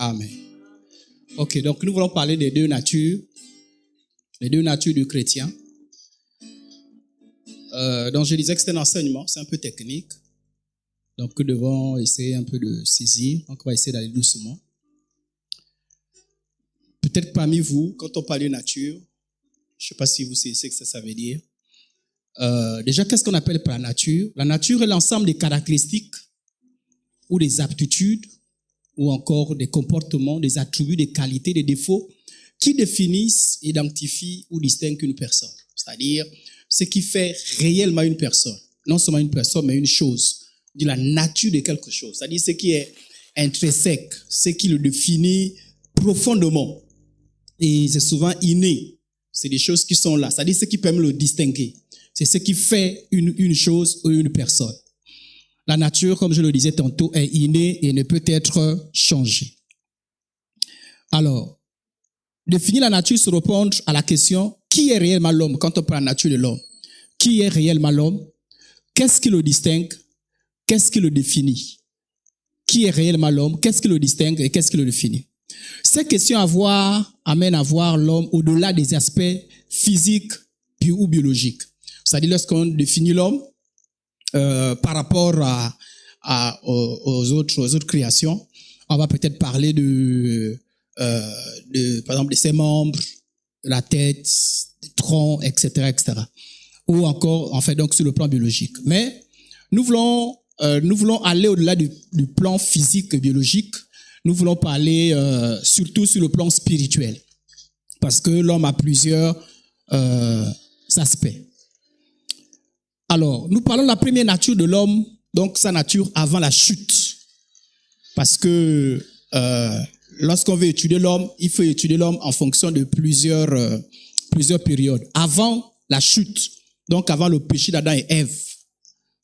Amen. Ok, donc nous voulons parler des deux natures du chrétien. Donc je disais que c'est un enseignement, c'est un peu technique. Donc nous devons essayer un peu de saisir. Donc on va essayer d'aller doucement. Peut-être parmi vous, quand on parle de nature, je ne sais pas si vous savez ce que ça veut dire. Déjà, qu'est-ce qu'on appelle par la nature? La nature est l'ensemble des caractéristiques ou des aptitudes ou encore des comportements, des attributs, des qualités, des défauts qui définissent, identifient ou distinguent une personne. C'est-à-dire ce qui fait réellement une personne. Non seulement une personne, mais une chose. On dit la nature de quelque chose. C'est-à-dire ce qui est intrinsèque, ce qui le définit profondément. Et c'est souvent inné. C'est des choses qui sont là. C'est-à-dire ce qui permet de le distinguer. C'est ce qui fait une chose ou une personne. La nature, comme je le disais tantôt, est innée et ne peut être changée. Alors, définir la nature, c'est répondre à la question, qui est réellement l'homme quand on parle de la nature de l'homme? Qui est réellement l'homme? Qu'est-ce qui le distingue? Qu'est-ce qui le définit? Qui est réellement l'homme? Qu'est-ce qui le distingue et qu'est-ce qui le définit? Ces questions amènent à voir l'homme au-delà des aspects physiques ou biologiques. C'est-à-dire lorsqu'on définit l'homme par rapport aux autres créations, on va peut-être parler par exemple de ses membres, de la tête, du tronc, etc., etc. Ou encore, en fait, donc sur le plan biologique. Mais nous voulons aller au-delà du plan physique et biologique. Nous voulons parler surtout sur le plan spirituel, parce que l'homme a plusieurs aspects. Alors, nous parlons de la première nature de l'homme, donc sa nature avant la chute. Parce que lorsqu'on veut étudier l'homme, il faut étudier l'homme en fonction de plusieurs périodes. Avant la chute, donc avant le péché d'Adam et Ève,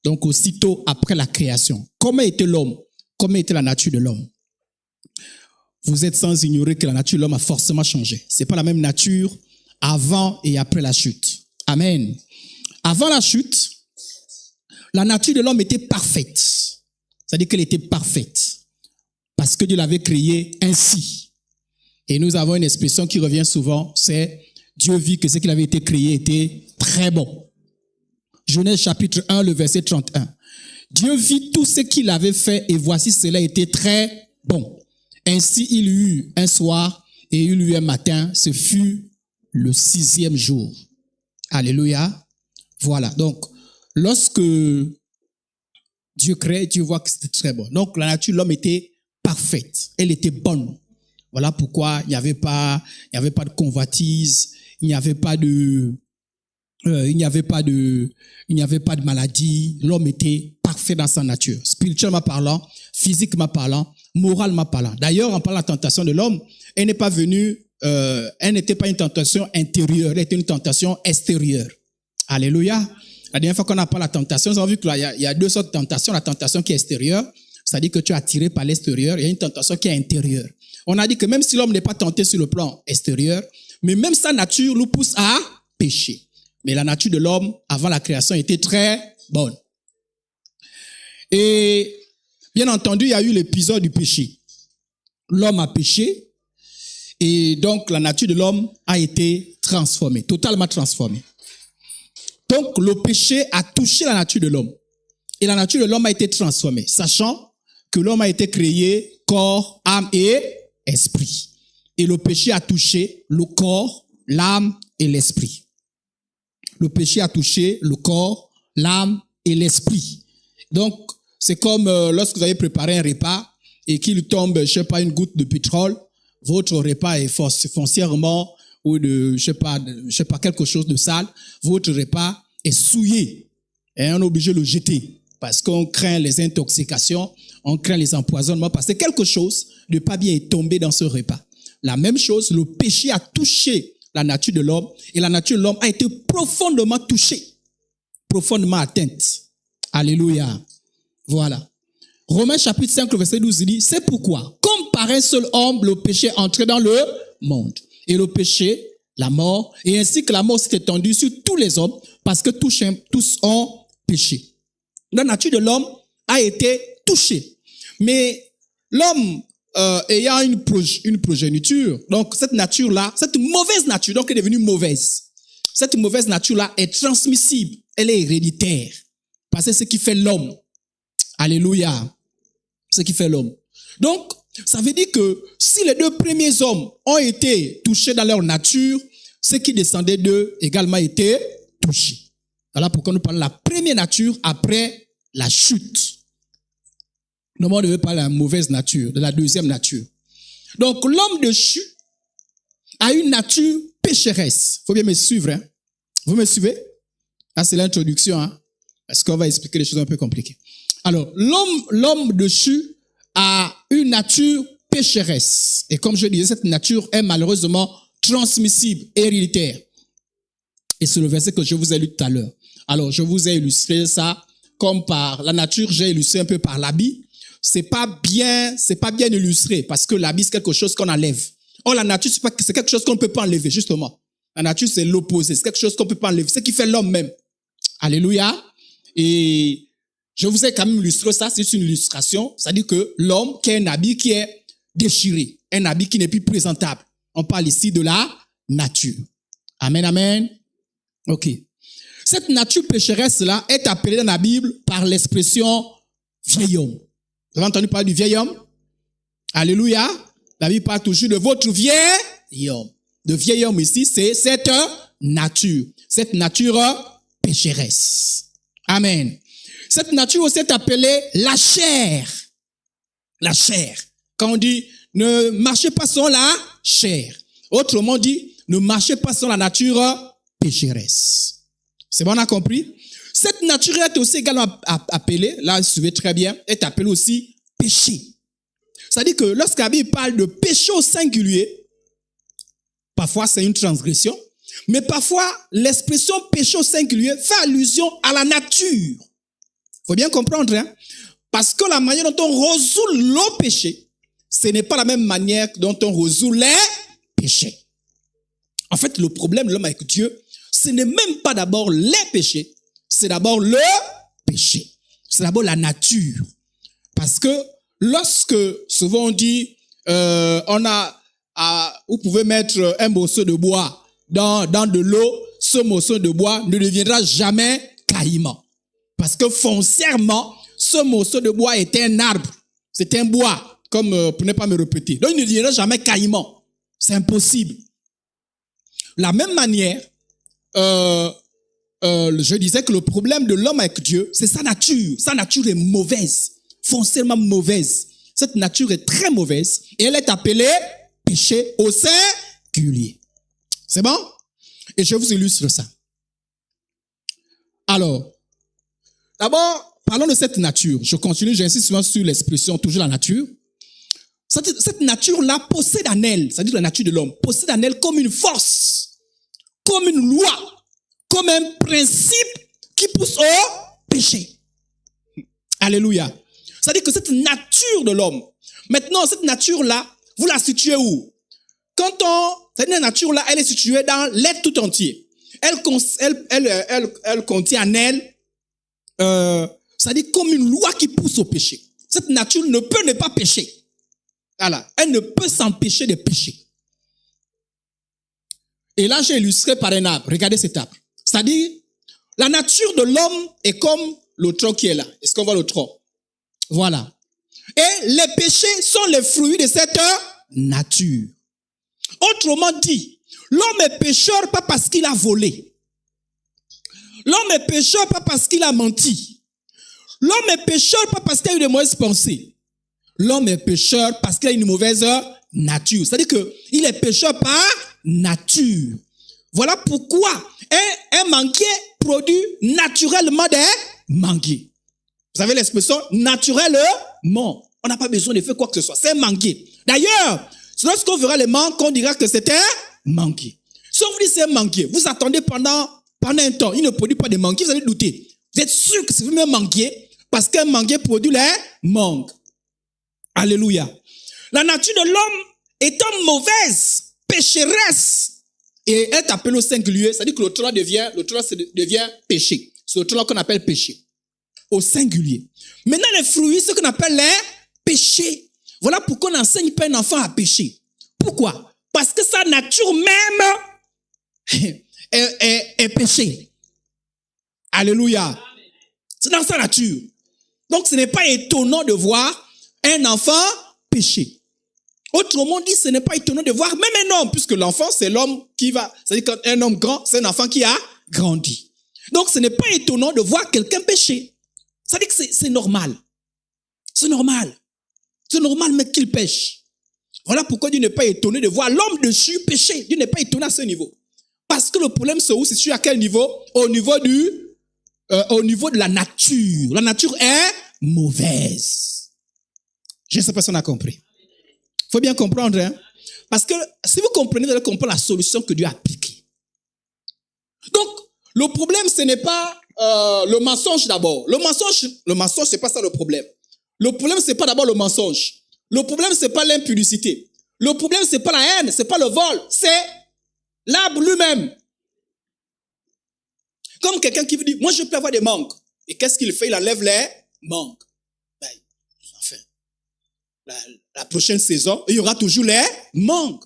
donc aussitôt après la création. Comment était l'homme? Comment était la nature de l'homme? Vous êtes sans ignorer que la nature de l'homme a forcément changé. C'est pas la même nature avant et après la chute. Amen. Avant la chute, la nature de l'homme était parfaite. C'est-à-dire qu'elle était parfaite. Parce que Dieu l'avait créée ainsi. Et nous avons une expression qui revient souvent, c'est Dieu vit que ce qu'il avait été créé était très bon. Genèse chapitre 1, le verset 31. Dieu vit tout ce qu'il avait fait et voici cela était très bon. Ainsi il y eut un soir et il y eut un matin, ce fut le 6e jour. Alléluia. Voilà, donc lorsque Dieu crée, Dieu voit que c'était très bon. Donc la nature de l'homme était parfaite, elle était bonne. Voilà pourquoi il n'y avait pas de convoitise, il n'y avait pas de maladie. L'homme était parfait dans sa nature, spirituellement parlant, physiquement parlant, moralement parlant. D'ailleurs, en parlant de la tentation de l'homme, elle n'était pas une tentation intérieure, elle était une tentation extérieure. Alléluia. La dernière fois qu'on a parlé de la tentation, nous avons vu qu'il y a deux sortes de tentations. La tentation qui est extérieure, c'est-à-dire que tu es attiré par l'extérieur. Il y a une tentation qui est intérieure. On a dit que même si l'homme n'est pas tenté sur le plan extérieur, mais même sa nature nous pousse à pécher. Mais la nature de l'homme, avant la création, était très bonne. Et bien entendu, il y a eu l'épisode du péché. L'homme a péché et donc la nature de l'homme a été transformée, totalement transformée. Donc, le péché a touché la nature de l'homme. Et la nature de l'homme a été transformée, sachant que l'homme a été créé corps, âme et esprit. Et le péché a touché le corps, l'âme et l'esprit. Le péché a touché le corps, l'âme et l'esprit. Donc, c'est comme lorsque vous avez préparé un repas et qu'il tombe, je sais pas, une goutte de pétrole, votre repas est foncièrement ou de, je sais pas, quelque chose de sale, votre repas est souillé. Et on est obligé de le jeter. Parce qu'on craint les intoxications, on craint les empoisonnements, parce que quelque chose de pas bien est tombé dans ce repas. La même chose, le péché a touché la nature de l'homme, et la nature de l'homme a été profondément touchée, profondément atteinte. Alléluia. Voilà. Romains chapitre 5, verset 12 dit, c'est pourquoi, comme par un seul homme, le péché est entré dans le monde. Et le péché, la mort, et ainsi que la mort s'est étendue sur tous les hommes, parce que tous ont péché. La nature de l'homme a été touchée. Mais l'homme ayant une progéniture. Donc, cette nature-là, cette mauvaise nature, donc, est devenue mauvaise. Cette mauvaise nature-là est transmissible. Elle est héréditaire. Parce que c'est ce qui fait l'homme. Alléluia. Ce qui fait l'homme. Donc, ça veut dire que si les deux premiers hommes ont été touchés dans leur nature, ceux qui descendaient d'eux également étaient touchés. Voilà pourquoi nous parlons de la première nature après la chute. Normalement, on devait parler de la mauvaise nature, de la deuxième nature. Donc, l'homme de chute a une nature pécheresse. Il faut bien me suivre. Hein? Vous me suivez? Ah, c'est l'introduction. Hein? Parce qu'on va expliquer des choses un peu compliquées. Alors, l'homme de chute a une nature pécheresse. Et comme je disais, cette nature est malheureusement transmissible, héréditaire. Et c'est le verset que je vous ai lu tout à l'heure. Alors, je vous ai illustré ça comme par la nature, j'ai illustré un peu par l'habit. C'est pas bien illustré parce que l'habit, c'est quelque chose qu'on enlève. Or, la nature, c'est quelque chose qu'on ne peut pas enlever, justement. La nature, c'est l'opposé. C'est quelque chose qu'on ne peut pas enlever. C'est ce qui fait l'homme même. Alléluia. Et je vous ai quand même illustré ça. C'est une illustration. C'est-à-dire que l'homme qui a un habit qui est déchiré, un habit qui n'est plus présentable. On parle ici de la nature. Amen, amen. OK. Cette nature pécheresse-là est appelée dans la Bible par l'expression vieil homme. Vous avez entendu parler du vieil homme? Alléluia. La Bible parle toujours de votre vieil homme. Le vieil homme ici, c'est cette nature pécheresse. Amen. Cette nature aussi est appelée la chair. La chair. Quand on dit, ne marchez pas selon la chair. Autrement dit, ne marchez pas selon la nature pécheresse. C'est bon, on a compris? Cette nature est aussi également appelée, là, suivez très bien, est appelée aussi péché. C'est-à-dire que lorsque la Bible parle de péché au singulier, parfois c'est une transgression, mais parfois l'expression péché au singulier fait allusion à la nature. Faut bien comprendre, hein? Parce que la manière dont on résout le péché, ce n'est pas la même manière dont on résout les péchés. En fait, le problème de l'homme avec Dieu, ce n'est même pas d'abord les péchés, c'est d'abord le péché. C'est d'abord la nature. Parce que lorsque, souvent on dit, vous pouvez mettre un morceau de bois dans de l'eau, ce morceau de bois ne deviendra jamais caïman. Parce que foncièrement, ce morceau de bois est un arbre. C'est un bois, comme pour ne pas me répéter. Donc il ne deviendra jamais caïman. C'est impossible. De la même manière, je disais que le problème de l'homme avec Dieu, c'est sa nature. Sa nature est mauvaise, foncièrement mauvaise. Cette nature est très mauvaise et elle est appelée péché au singulier. C'est bon? Et je vous illustre ça. Alors, d'abord, parlons de cette nature. Je continue, j'insiste souvent sur l'expression toujours la nature. Cette nature-là possède en elle, c'est-à-dire la nature de l'homme, possède en elle comme une force, comme une loi, comme un principe qui pousse au péché. Alléluia. C'est-à-dire que cette nature de l'homme, maintenant, cette nature-là, vous la situez où? Cette nature-là, elle est située dans l'être tout entier. Elle contient en elle, c'est-à-dire comme une loi qui pousse au péché. Cette nature ne peut ne pas pécher. Voilà. Elle ne peut s'empêcher de pécher. Et là, j'ai illustré par un arbre. Regardez cet arbre. C'est-à-dire, la nature de l'homme est comme le tronc qui est là. Est-ce qu'on voit le tronc? Voilà. Et les péchés sont les fruits de cette nature. Autrement dit, l'homme est pécheur pas parce qu'il a volé. L'homme est pécheur pas parce qu'il a menti. L'homme est pécheur pas parce qu'il a eu de mauvaises pensées. L'homme est pécheur parce qu'il a une mauvaise nature. C'est-à-dire qu'il est pécheur par nature. Voilà pourquoi un manguier produit naturellement des manguiers. Vous savez l'expression naturellement. On n'a pas besoin de faire quoi que ce soit. C'est un manguier. D'ailleurs, lorsqu'on verra les mangues, on dira que c'est un manguier. Si on vous dit c'est un manguier, vous attendez pendant un temps, il ne produit pas de manguiers, vous allez douter. Vous êtes sûr que c'est vraiment un manguier parce qu'un manguier produit les mangues. Alléluia. La nature de l'homme étant mauvaise, pécheresse, et est appelée au singulier, c'est-à-dire que le tronc devient péché. C'est le tronc qu'on appelle péché. Au singulier. Maintenant, les fruits, ce qu'on appelle les péchés. Voilà pourquoi on n'enseigne pas un enfant à pécher. Pourquoi? Parce que sa nature même est péché. Alléluia. C'est dans sa nature. Donc ce n'est pas étonnant de voir un enfant pécher. Autrement dit, ce n'est pas étonnant de voir même un homme, puisque l'enfant, c'est l'homme qui va. C'est-à-dire qu'un homme grand, c'est un enfant qui a grandi. Donc, ce n'est pas étonnant de voir quelqu'un pécher. C'est-à-dire que c'est normal. C'est normal. C'est normal, mais qu'il pêche. Voilà pourquoi Dieu n'est pas étonné de voir l'homme dessus pécher. Dieu n'est pas étonné à ce niveau. Parce que le problème, c'est où? C'est sur à quel niveau? Au niveau de la nature. La nature est mauvaise. Je ne sais pas si on a compris. Il faut bien comprendre, hein? Parce que si vous comprenez, vous allez comprendre la solution que Dieu a appliquée. Donc, le problème, ce n'est pas le mensonge d'abord. Le mensonge, c'est pas ça le problème. Le problème, c'est pas d'abord le mensonge. Le problème, c'est pas l'impudicité. Le problème, c'est pas la haine, c'est pas le vol, c'est l'arbre lui-même. Comme quelqu'un qui vous dit, moi je peux avoir des mangues. Et qu'est-ce qu'il fait? Il enlève les mangues. La prochaine saison, il y aura toujours les mangues.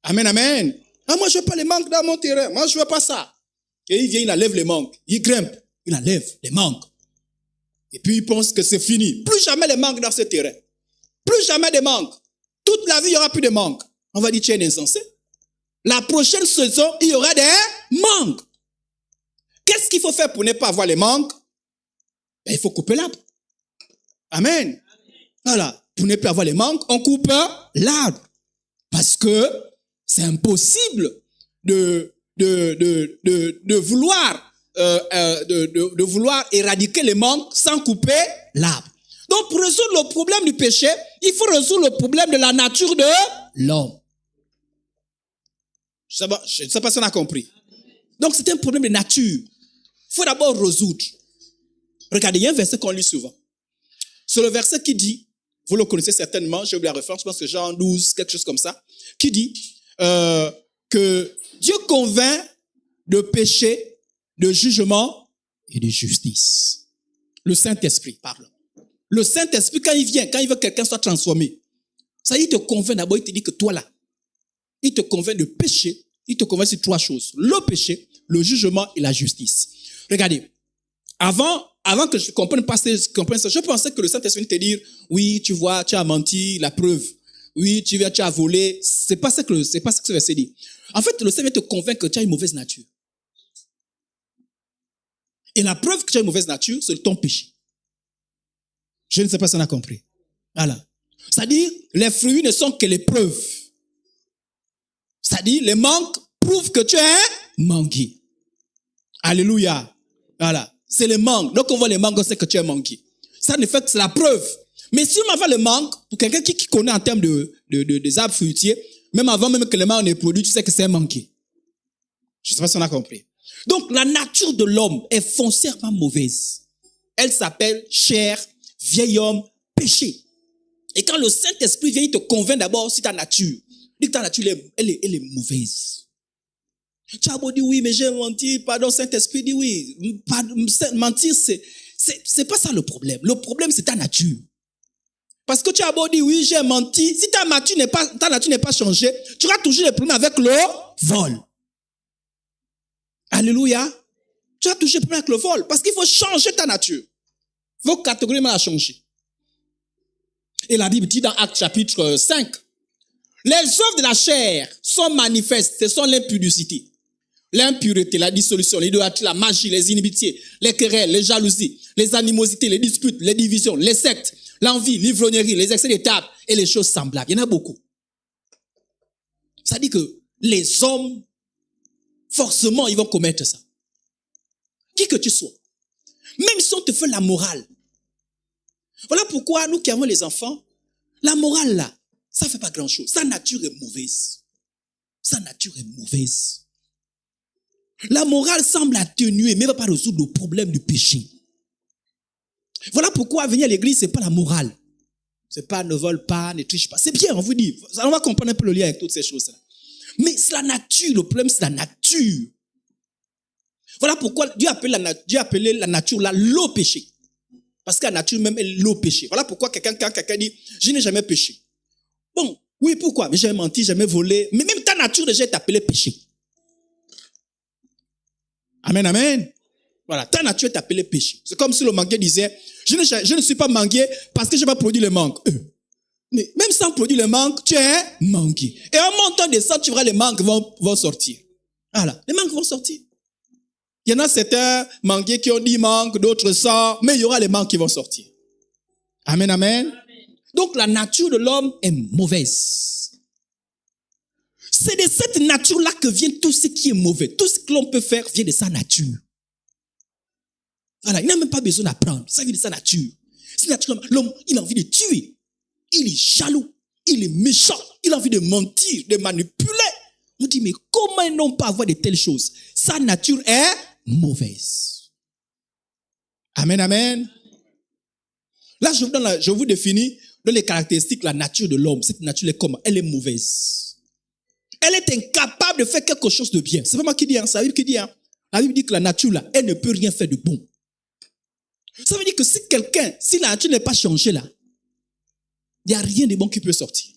Amen, amen. Ah, moi, je veux pas les mangues dans mon terrain. Moi, je veux pas ça. Et il vient, il enlève les mangues. Il grimpe, il enlève les mangues. Et puis, il pense que c'est fini. Plus jamais les mangues dans ce terrain. Plus jamais de mangues. Toute la vie, il n'y aura plus de mangues. On va dire, tu es insensé. La prochaine saison, il y aura des mangues. Qu'est-ce qu'il faut faire pour ne pas avoir les mangues? Ben, il faut couper l'arbre. Amen. Voilà. Pour ne plus avoir les mangues, on coupe l'arbre. Parce que c'est impossible de vouloir éradiquer les mangues sans couper l'arbre. Donc, pour résoudre le problème du péché, il faut résoudre le problème de la nature de l'homme. Je ne sais pas si on a compris. Donc, c'est un problème de nature. Il faut d'abord résoudre. Regardez, il y a un verset qu'on lit souvent. C'est le verset qui dit, vous le connaissez certainement, j'ai oublié la référence, je pense que Jean 12, quelque chose comme ça, qui dit que Dieu convainc de péché, de jugement et de justice. Le Saint-Esprit parle. Le Saint-Esprit, quand il vient, quand il veut que quelqu'un soit transformé, ça il te convainc d'abord, il te dit que toi là, il te convainc de péché, il te convainc sur trois choses. Le péché, le jugement et la justice. Regardez, avant que je comprenne pas ça, je pensais que le Saint-Esprit te dire, oui, tu vois, tu as menti, la preuve. Oui, tu as volé. C'est pas ça que ce verset dit. En fait, le Seigneur te convainc que tu as une mauvaise nature. Et la preuve que tu as une mauvaise nature, c'est ton péché. Je ne sais pas si on a compris. Voilà. C'est-à-dire, les fruits ne sont que les preuves. C'est-à-dire, les manques prouvent que tu es manqué. Alléluia. Voilà. C'est le manque. Donc, on voit les manques, on sait que tu es manqué. Ça, en fait, c'est la preuve. Mais si on avait le manque, pour quelqu'un qui connaît en termes des arbres fruitiers, même avant même que le manque ne produit, tu sais que c'est manqué. Je ne sais pas si on a compris. Donc, la nature de l'homme est foncièrement mauvaise. Elle s'appelle chair, vieil homme, péché. Et quand le Saint-Esprit vient, il te convainc d'abord sur ta nature. Il dit que ta nature, elle est mauvaise. Tu as beau dire oui, mais j'ai menti, pardon, Saint-Esprit dit oui. Mentir, c'est pas ça le problème. Le problème, c'est ta nature. Parce que tu as beau dire oui, j'ai menti. Si ta nature n'est pas changée, tu auras toujours des problèmes avec le vol. Alléluia. Tu as toujours des problèmes avec le vol. Parce qu'il faut changer ta nature. Il faut catégoriquement la changer. Et la Bible dit dans Actes chapitre 5, les œuvres de la chair sont manifestes. Ce sont l'impudicité, l'impureté, la dissolution, l'idolâtrie, la magie, les inimitiés, les querelles, les jalousies, les animosités, les disputes, les divisions, les sectes, l'envie, l'ivrognerie, les excès de table et les choses semblables. Il y en a beaucoup. Ça dit que les hommes, forcément, ils vont commettre ça. Qui que tu sois. Même si on te fait la morale. Voilà pourquoi nous qui avons les enfants, la morale là, ça ne fait pas grand-chose. Sa nature est mauvaise. Sa nature est mauvaise. La morale semble atténuer, mais ne va pas résoudre le problème du péché. Voilà pourquoi venir à l'église, ce n'est pas la morale. Ce n'est pas ne vole pas, ne triche pas. C'est bien, on vous dit. On va comprendre un peu le lien avec toutes ces choses-là. Mais c'est la nature, le problème c'est la nature. Voilà pourquoi Dieu appelait la nature là le péché. Parce que la nature même est le péché. Voilà pourquoi quand quelqu'un dit, je n'ai jamais péché. Bon, oui, pourquoi? Mais j'ai menti, j'ai jamais volé. Mais même ta nature déjà est appelée péché. Amen, amen. Voilà, ta nature est appelée péché. C'est comme si le manguier disait, je ne suis pas manguier parce que je n'ai pas produit le mangue. Mais même sans produire le mangue, tu es manguier. Et en montant des descendant, tu verras les mangues vont sortir. Voilà, les mangues vont sortir. Il y en a certains manguiers qui ont 10 mangues, d'autres 100, mais il y aura les mangues qui vont sortir. Amen, amen. Donc la nature de l'homme est mauvaise. C'est de cette nature-là que vient tout ce qui est mauvais. Tout ce que l'on peut faire vient de sa nature. Voilà, il n'a même pas besoin d'apprendre. Ça vient de sa nature. C'est naturellement, l'homme, il a envie de tuer. Il est jaloux. Il est méchant. Il a envie de mentir, de manipuler. On dit, mais comment un homme peut avoir de telles choses? Sa nature est mauvaise. Amen, amen. Là, je vous définis dans les caractéristiques la nature de l'homme. Cette nature est comment? Elle est mauvaise. Elle est incapable de faire quelque chose de bien. C'est pas moi qui dis, c'est la Bible qui dit. La Bible dit que la nature, là, elle ne peut rien faire de bon. Ça veut dire que si la nature n'est pas changée, là, il n'y a rien de bon qui peut sortir.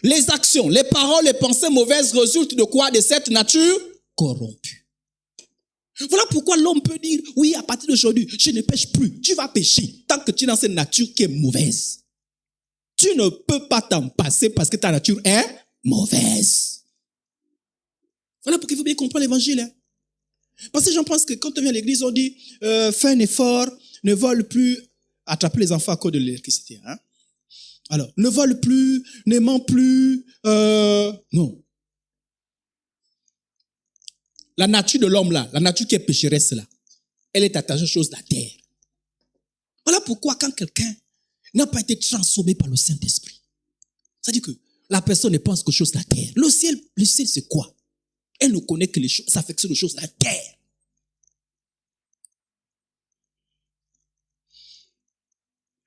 Les actions, les paroles, les pensées mauvaises résultent de quoi? De cette nature corrompue. Voilà pourquoi l'homme peut dire, oui, à partir d'aujourd'hui, je ne pêche plus. Tu vas pêcher tant que tu es dans cette nature qui est mauvaise. Tu ne peux pas t'en passer parce que ta nature est mauvaise. Voilà pourquoi il faut bien comprendre l'évangile. Hein. Parce que j'en pense que quand on vient à l'église, on dit, fais un effort, ne vole plus, attraper les enfants à cause de l'électricité. Hein. Alors, ne vole plus, ne ment plus, non. La nature de l'homme là, la nature qui est pécheresse là, elle est attachée aux choses de la terre. Voilà pourquoi quand quelqu'un n'a pas été transformé par le Saint-Esprit, c'est-à-dire que la personne ne pense qu'aux choses de la terre. Le ciel c'est quoi? Elle ne connaît que les choses, s'affectionne aux choses de la terre.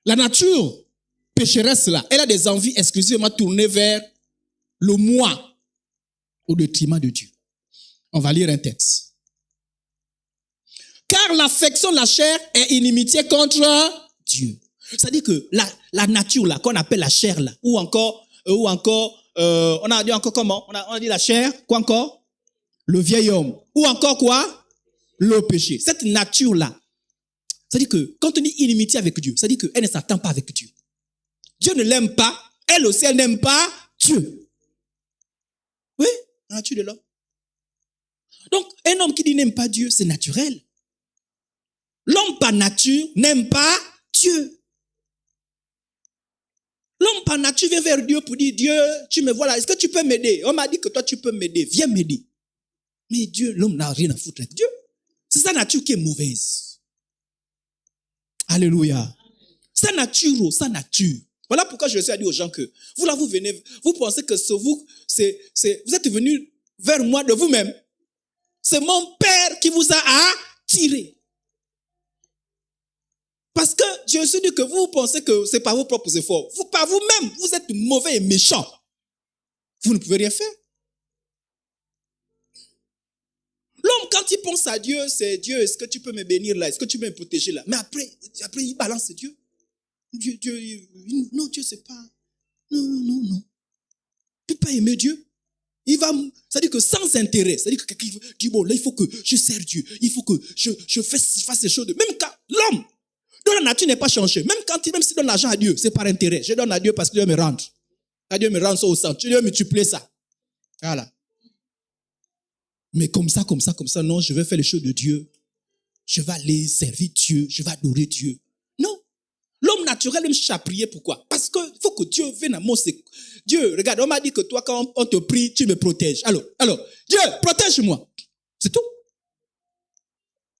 La nature pécheresse là, elle a des envies exclusivement tournées vers le moi au détriment de Dieu. On va lire un texte. Car l'affection de la chair est inimitié contre Dieu. C'est-à-dire que la nature là, qu'on appelle la chair là, ou encore, on a dit encore comment? On a dit la chair, quoi encore? Le vieil homme. Ou encore quoi? Le péché. Cette nature là, c'est-à-dire que quand on dit inimitié avec Dieu, c'est-à-dire qu'elle ne s'attend pas avec Dieu. Dieu ne l'aime pas, elle aussi elle n'aime pas Dieu. Oui, la nature de l'homme. Donc, un homme qui dit n'aime pas Dieu, c'est naturel. L'homme par nature n'aime pas Dieu. L'homme par nature vient vers Dieu pour dire, Dieu, tu me vois là, est-ce que tu peux m'aider? On m'a dit que toi tu peux m'aider, viens m'aider. Mais Dieu, l'homme n'a rien à foutre avec Dieu. C'est sa nature qui est mauvaise. Alléluia. Sa nature, sa nature. Voilà pourquoi je suis à dire aux gens que, vous là, vous venez, vous pensez que vous êtes venus vers moi de vous-même. C'est mon Père qui vous a attiré. Parce que je suis dit que vous pensez que c'est par vos propres efforts. Vous, par vous-même, vous êtes mauvais et méchant. Vous ne pouvez rien faire. L'homme, quand il pense à Dieu, c'est Dieu, est-ce que tu peux me bénir là? Est-ce que tu peux me protéger là? Mais après il balance Dieu. Non, Dieu, c'est pas. Non. Tu peux pas aimer Dieu. Il va, c'est-à-dire que sans intérêt, c'est-à-dire que quelqu'un dit, bon, là, il faut que je sers Dieu. Il faut que je fasse ces choses. Même quand l'homme, dont la nature n'est pas changée, même s'il donne l'argent à Dieu, c'est par intérêt. Je donne à Dieu parce que Dieu me rende. Dieu me rend ça au centre. Dieu me multiplie ça. Voilà. Mais comme ça, non, je vais faire les choses de Dieu. Je vais aller servir Dieu. Je vais adorer Dieu. Non. L'homme naturel même cherche à prier. Pourquoi? Parce qu'il faut que Dieu vienne à mon secours. Dieu, regarde, on m'a dit que toi, quand on te prie, tu me protèges. Alors, Dieu, protège-moi. C'est tout.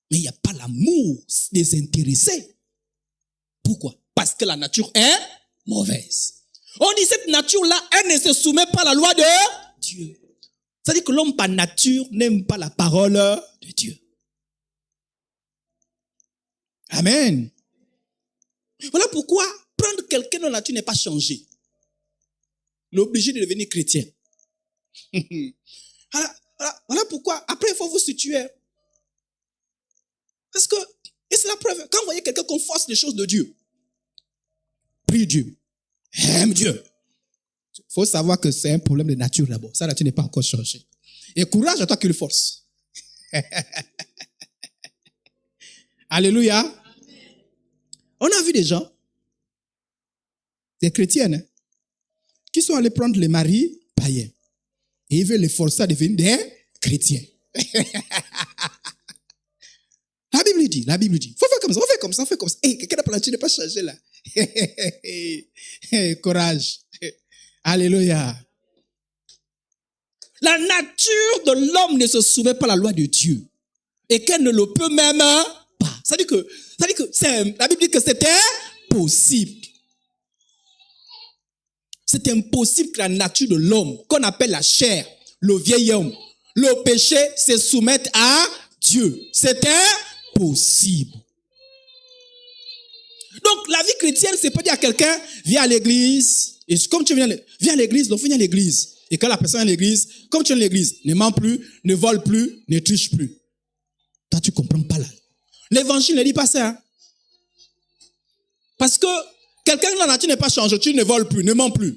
Mais il n'y a pas l'amour désintéressé. Pourquoi? Parce que la nature est mauvaise. On dit cette nature-là, elle ne se soumet pas à la loi de Dieu. C'est-à-dire que l'homme par nature n'aime pas la parole de Dieu. Amen. Voilà pourquoi prendre quelqu'un dont la nature n'est pas changée, l'obliger de devenir chrétien. Voilà pourquoi, après il faut vous situer. Parce que Et c'est la preuve. Quand vous voyez quelqu'un qu'on force les choses de Dieu, prie Dieu, aime Dieu. Il faut savoir que c'est un problème de nature d'abord. Ça, là, tu n'es pas encore changé. Et courage à toi qui le force. Alléluia. Amen. On a vu des gens, des chrétiennes, hein, qui sont allés prendre les maris païens. Et ils veulent les forcer à devenir des chrétiens. La Bible dit, faut faire comme ça, on fait comme ça, on fait comme ça. Hey, quelqu'un n'a pas tu n'es pas changé là. Courage. Alléluia. La nature de l'homme ne se soumet pas à la loi de Dieu. Et qu'elle ne le peut même pas. Ça dit que la Bible dit que c'était impossible. C'est impossible que la nature de l'homme, qu'on appelle la chair, le vieil homme, le péché se soumette à Dieu. C'est impossible. Donc, la vie chrétienne, c'est pas dire à quelqu'un, viens à l'église. Et comme tu viens à l'église, donc viens à l'église. Et quand la personne est à l'église, comme tu es à l'église, ne ment plus, ne vole plus, ne triche plus. Toi, tu comprends pas là. L'évangile ne dit pas ça. Hein? Parce que quelqu'un de la nature n'est pas changé, tu ne voles plus, ne mens plus.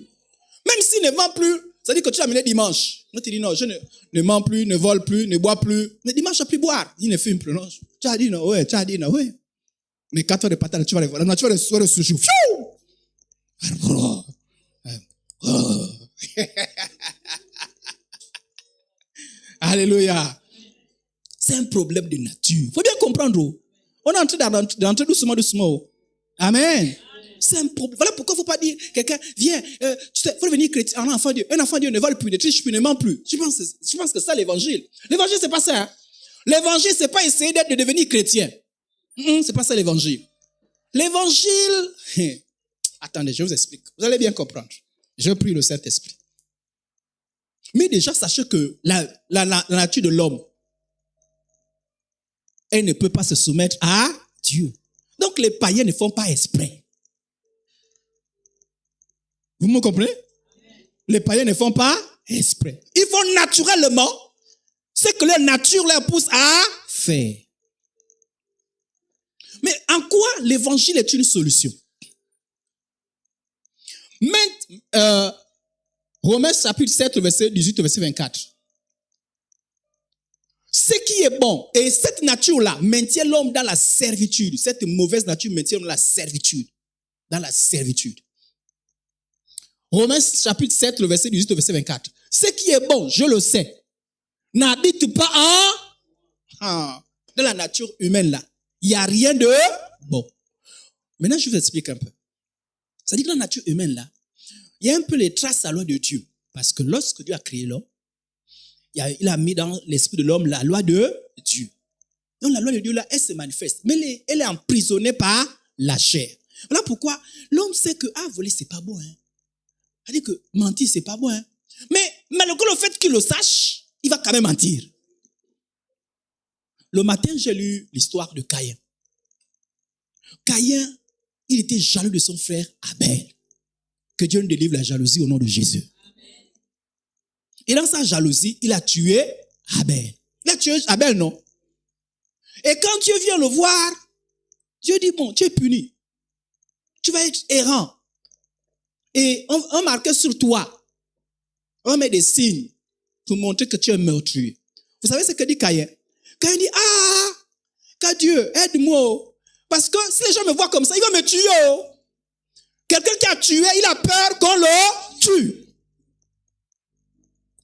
Même s'il ne ment plus, ça dit que tu l'as amené dimanche. Non, tu dis non, je ne mens plus, ne vole plus, ne bois plus. Mais dimanche, tu n'as plus boire. Il ne fume plus, non. Tu as dit non, ouais, tu as dit non, ouais. Mais 4 heures de patate, tu vas les voir. Tu vas les soirs de sushi. Alléluia. C'est un problème de nature. Il faut bien comprendre. On est en train d'entrer doucement. Amen. C'est un problème. Voilà pourquoi il ne faut pas dire quelqu'un, viens, tu sais, il faut devenir chrétien, un enfant de Dieu ne vole plus, ne triche plus, ne ment plus. Je pense que c'est ça l'évangile. L'évangile, c'est pas ça. Hein? L'évangile, c'est pas essayer de devenir chrétien. C'est pas ça l'évangile. L'évangile, attendez, je vous explique. Vous allez bien comprendre. Je prie le Saint-Esprit. Mais déjà, sachez que la nature de l'homme, elle ne peut pas se soumettre à Dieu. Donc, les païens ne font pas exprès. Vous me comprenez? Les païens ne font pas exprès. Ils font naturellement ce que leur nature leur pousse à faire. Mais en quoi l'évangile est une solution? Romains chapitre 7, verset 18, verset 24. Ce qui est bon, et cette nature-là maintient l'homme dans la servitude. Cette mauvaise nature maintient l'homme dans la servitude. Dans la servitude. Romains chapitre 7, le verset 18 au verset 24. Ce qui est bon, je le sais, n'habite pas dans la nature humaine là. Il n'y a rien de bon. Maintenant, je vous explique un peu. C'est-à-dire que dans la nature humaine là, il y a un peu les traces à la loi de Dieu. Parce que lorsque Dieu a créé l'homme, il a mis dans l'esprit de l'homme la loi de Dieu. Donc la loi de Dieu là, elle se manifeste. Mais elle est emprisonnée par la chair. Voilà pourquoi l'homme sait que voler c'est pas bon. Hein. C'est-à-dire que mentir c'est pas bon. Hein. Mais malgré le fait qu'il le sache, il va quand même mentir. Le matin, j'ai lu l'histoire de Caïn. Caïn, il était jaloux de son frère Abel. Que Dieu nous délivre la jalousie au nom de Jésus. Amen. Et dans sa jalousie, il a tué Abel. Il a tué Abel, non? Et quand Dieu vient le voir, Dieu dit, bon, tu es puni. Tu vas être errant. Et on marque sur toi. On met des signes pour montrer que tu es meurtrier. Vous savez ce que dit Caïn? Caïn dit, que Dieu, aide-moi. Parce que si les gens me voient comme ça, ils vont me tuer. Quelqu'un qui a tué, il a peur qu'on le tue.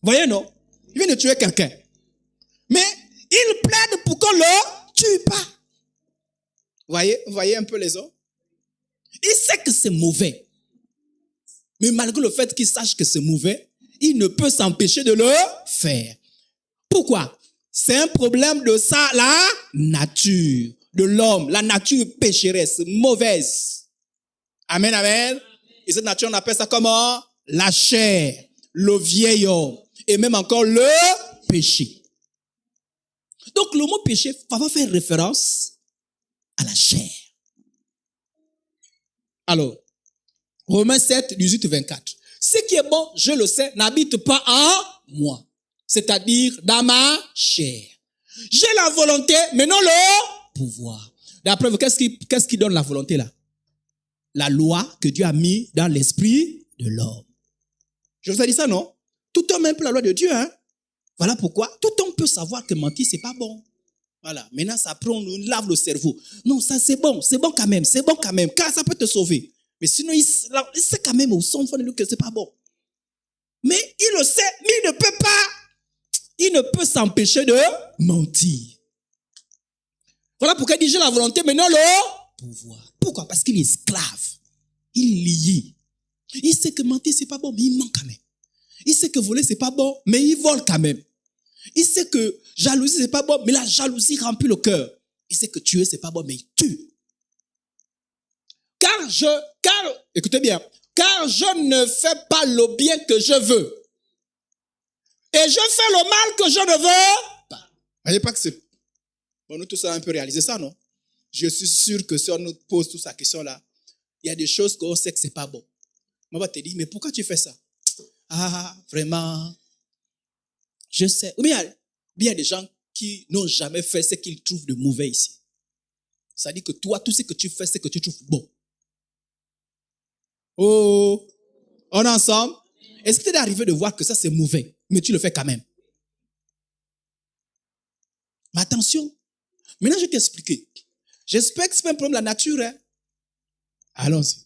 Voyez, non? Il vient de tuer quelqu'un. Mais il plaide pour qu'on le tue pas. Voyez un peu les hommes? Il sait que c'est mauvais. Mais malgré le fait qu'il sache que c'est mauvais, il ne peut s'empêcher de le faire. Pourquoi? C'est un problème de ça, la nature de l'homme. La nature pécheresse, mauvaise. Amen, amen. Et cette nature, on appelle ça comment? La chair, le vieil homme, et même encore le péché. Donc, le mot péché va faire référence à la chair. Alors, Romains 7, 18, 24. Ce qui est bon, je le sais, n'habite pas en moi. C'est-à-dire dans ma chair. J'ai la volonté, mais non le pouvoir. La preuve, qu'est-ce qui donne la volonté là? La loi que Dieu a mis dans l'esprit de l'homme. Je vous ai dit ça, non? Tout homme aime la loi de Dieu, hein? Voilà pourquoi tout homme peut savoir que mentir, c'est pas bon. Voilà. Maintenant, ça prend, on nous lave le cerveau. Non, ça c'est bon quand même, car ça peut te sauver. Mais sinon, il sait quand même au son de lui que c'est pas bon. Mais il le sait, mais il ne peut s'empêcher de mentir. Voilà pourquoi il dit, j'ai la volonté, maintenant le pouvoir. Pourquoi? Parce qu'il est esclave. Il est lié. Il sait que mentir, c'est pas bon, mais il ment quand même. Il sait que voler, c'est pas bon, mais il vole quand même. Il sait que jalousie, c'est pas bon, mais la jalousie remplit le cœur. Il sait que tuer, c'est pas bon, mais il tue. Écoutez bien, car je ne fais pas le bien que je veux. Et je fais le mal que je ne veux pas. Vous voyez pas que c'est... Bon, nous tous avons un peu réalisé ça, non? Je suis sûr que si on nous pose toute cette question-là, il y a des choses qu'on sait que c'est pas bon. On va te dire, mais pourquoi tu fais ça? Ah, vraiment, je sais. Ou bien, il y a des gens qui n'ont jamais fait ce qu'ils trouvent de mauvais ici. Ça dit que toi, tout ce que tu fais, c'est que tu trouves bon. Oh, on est ensemble? Est-ce que tu es arrivé de voir que ça c'est mauvais, mais tu le fais quand même? Mais attention, maintenant je vais t'expliquer. J'espère que ce n'est pas un problème de la nature. Hein? Allons-y.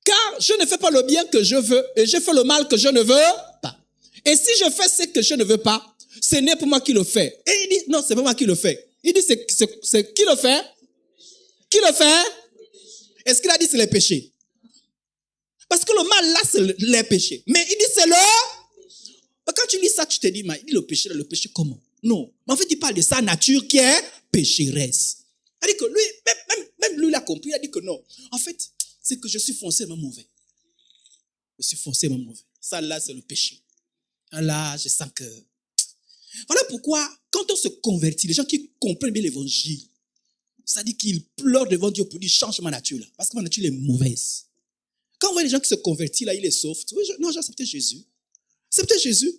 Car je ne fais pas le bien que je veux et je fais le mal que je ne veux pas. Et si je fais ce que je ne veux pas, ce n'est pas moi qui le fais. Et il dit, non, c'est pas moi qui le fais. Il dit, c'est qui le fait? Qui le fait? Est-ce qu'il a dit c'est les péchés? Parce que le mal là, c'est les péchés. Mais il dit c'est le... Quand tu lis ça, tu te dis, mais il dit le péché comment? Non. Mais en fait, il parle de sa nature qui est pécheresse. Il dit que lui, même lui, il a compris, il a dit que non. En fait, c'est que je suis foncièrement mauvais. Je suis foncièrement mauvais. Ça là, c'est le péché. Là, je sens que... Voilà pourquoi, quand on se convertit, les gens qui comprennent bien l'évangile, ça dit qu'ils pleurent devant Dieu pour dire change ma nature là. Parce que ma nature est mauvaise. Quand on voit les gens qui se convertissent là, ils les sauvent. Non, j'ai accepté Jésus. Accepter Jésus.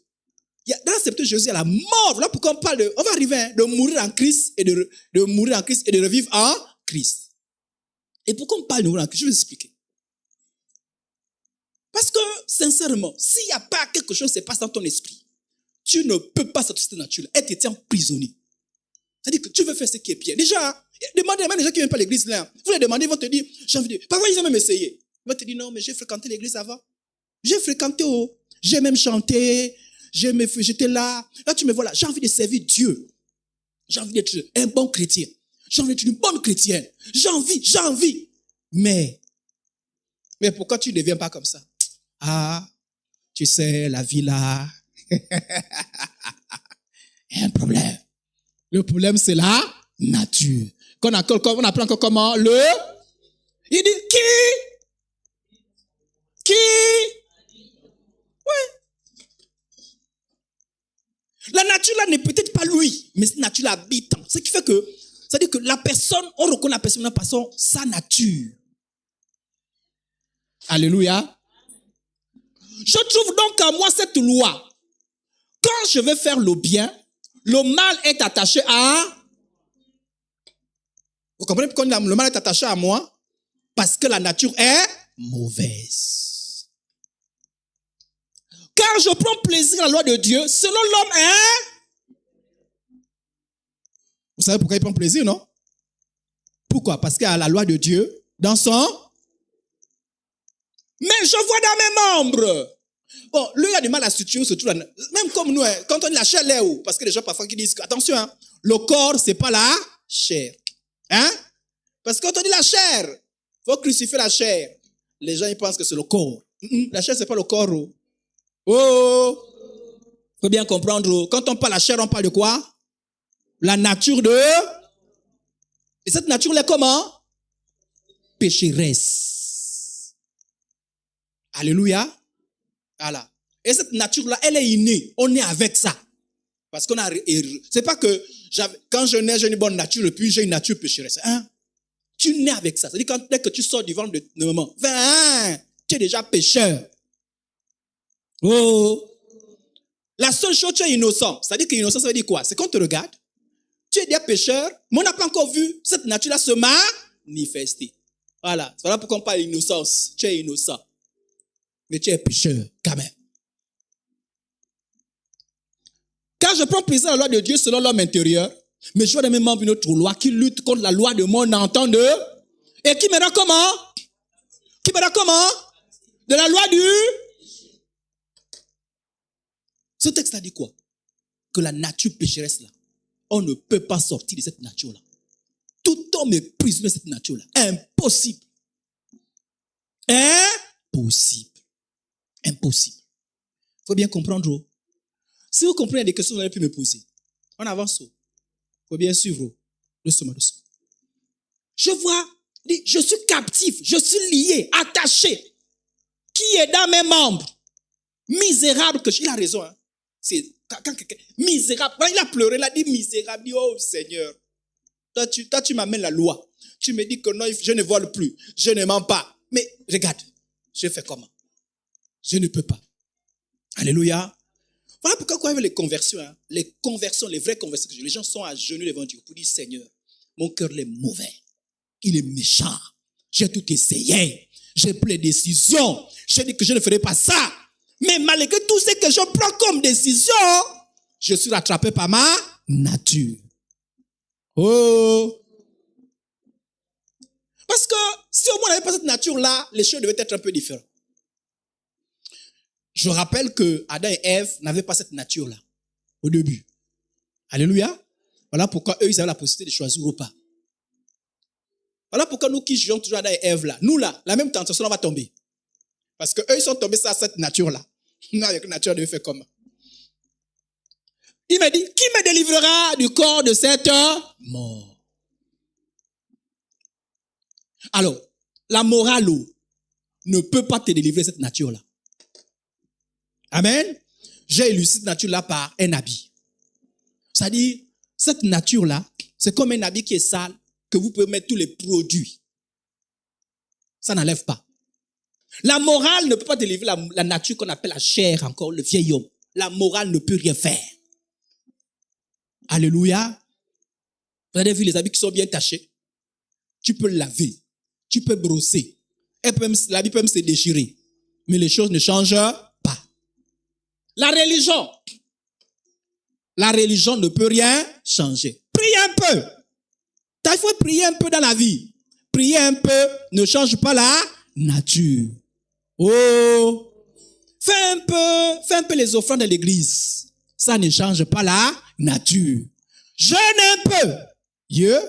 Dans l'accepter Jésus, il y a la mort. Voilà pourquoi on parle de... On va arriver de mourir en Christ et de mourir en Christ et de revivre en Christ. Et pourquoi on parle de mourir en Christ? Je vais vous expliquer. Parce que, sincèrement, s'il n'y a pas quelque chose qui se passe dans ton esprit, tu ne peux pas sortir de cette nature. Elle te tient prisonnier. C'est-à-dire que tu veux faire ce qui est bien. Déjà, demandez même les gens qui ne viennent pas à l'église là. Vous les demandez, ils vont te dire, j'ai envie de... Parfois, ils ont même essayé. Ils vont te dire, non, mais j'ai fréquenté l'église avant. J'ai fréquenté, j'ai même chanté, j'étais là. Là, tu me vois là, j'ai envie de servir Dieu. J'ai envie d'être un bon chrétien. J'ai envie d'être une bonne chrétienne. J'ai envie. Mais pourquoi tu ne deviens pas comme ça? Ah, tu sais, la vie là, il y a un problème. Le problème, c'est la nature. On appelle encore comment? Il dit, qui? Oui. La nature là n'est peut-être pas lui, mais cette nature là habite. Ce qui fait que, c'est-à-dire que la personne, on reconnaît la personne par sa nature. Alléluia. Je trouve donc en moi cette loi. Quand je vais faire le bien, le mal est attaché à... Vous comprenez pourquoi le mal est attaché à moi? Parce que la nature est mauvaise. Car je prends plaisir à la loi de Dieu, selon l'homme est... Vous savez pourquoi il prend plaisir, non? Pourquoi? Parce qu'il y a la loi de Dieu dans son... Mais je vois dans mes membres. Bon, lui, il a du mal à se tuer, surtout là. Même comme nous, quand on dit la chair, là où? Parce que les gens parfois qui disent, attention, hein, le corps, c'est pas la chair. Hein? Parce que quand on dit la chair, faut crucifier la chair. Les gens, ils pensent que c'est le corps. La chair, c'est pas le corps. Oh! Faut bien comprendre. Quand on parle de la chair, on parle de quoi? La nature de... Et cette nature, là, comment? Pécheresse. Alléluia. Voilà. Et cette nature-là, elle est innée. On est avec ça. Parce qu'on a... C'est pas que quand je nais, j'ai une bonne nature et puis j'ai une nature pécheresse. Hein? Tu nais avec ça. C'est-à-dire dès que tu sors du ventre de maman, tu es déjà pécheur. Oh! La seule chose, tu es innocent. C'est-à-dire que innocent, ça veut dire quoi? C'est qu'on te regarde. tu es déjà pécheur, mais on n'a pas encore vu cette nature-là se manifester. Voilà. Voilà pourquoi on parle d'innocence. Tu es innocent. Mais tu es pécheur, quand même. Quand je prends plaisir à la loi de Dieu selon l'homme intérieur, mais je vois dans mes membres une autre loi qui lutte contre la loi de mon entendeur et qui me rend comment? Qui me rend comment? De la loi du... Ce texte a dit quoi? Que la nature pécheresse là, on ne peut pas sortir de cette nature là. Tout homme est prisonnier de cette nature là. Impossible. Impossible. Impossible. Il faut bien comprendre. Oh. Si vous comprenez des questions, vous allez pu me poser. On avance. Il faut bien suivre. Doucement, doucement. Je vois, je suis captif, je suis lié, attaché. Qui est dans mes membres? Misérable que je... Il a raison. Hein. C'est quand quelqu'un... Misérable. Quand il a pleuré, il a dit misérable. Il dit, oh Seigneur. Toi, tu m'amènes la loi. Tu me dis que non, je ne vole plus. Je ne mens pas. Mais regarde, je fais comment? Je ne peux pas. Alléluia. Voilà pourquoi quand il y avait les conversions, hein, les vraies conversions, les gens sont à genoux devant Dieu pour dire, Seigneur, mon cœur est mauvais. Il est méchant. J'ai tout essayé. J'ai pris les décisions. J'ai dit que je ne ferai pas ça. Mais malgré tout ce que je prends comme décision, je suis rattrapé par ma nature. Oh! Parce que si au moins on n'avait pas cette nature-là, les choses devaient être un peu différentes. Je rappelle que Adam et Ève n'avaient pas cette nature-là au début. Alléluia. Voilà pourquoi eux, ils avaient la possibilité de choisir ou pas. Voilà pourquoi nous qui jugeons toujours Adam et Ève là, nous là, la même tentation, on va tomber. Parce que eux, ils sont tombés sur cette nature-là. Nous, avec la nature, on devait faire comment? Il m'a dit, qui me délivrera du corps de cette mort? Alors, la morale ne peut pas te délivrer de cette nature-là. Amen. J'ai illustré cette nature-là par un habit. C'est-à-dire, cette nature-là, c'est comme un habit qui est sale, que vous pouvez mettre tous les produits. Ça n'enlève pas. La morale ne peut pas délivrer la nature qu'on appelle la chair encore, le vieil homme. La morale ne peut rien faire. Alléluia. Vous avez vu les habits qui sont bien tachés? Tu peux laver, tu peux brosser. L'habit peut même se déchirer. Mais les choses ne changent pas. La religion ne peut rien changer. Priez un peu. Il faut prier un peu dans la vie. Prier un peu ne change pas la nature. Oh! Fais un peu les offrandes de l'église. Ça ne change pas la nature. Jeûne un peu. Dieu.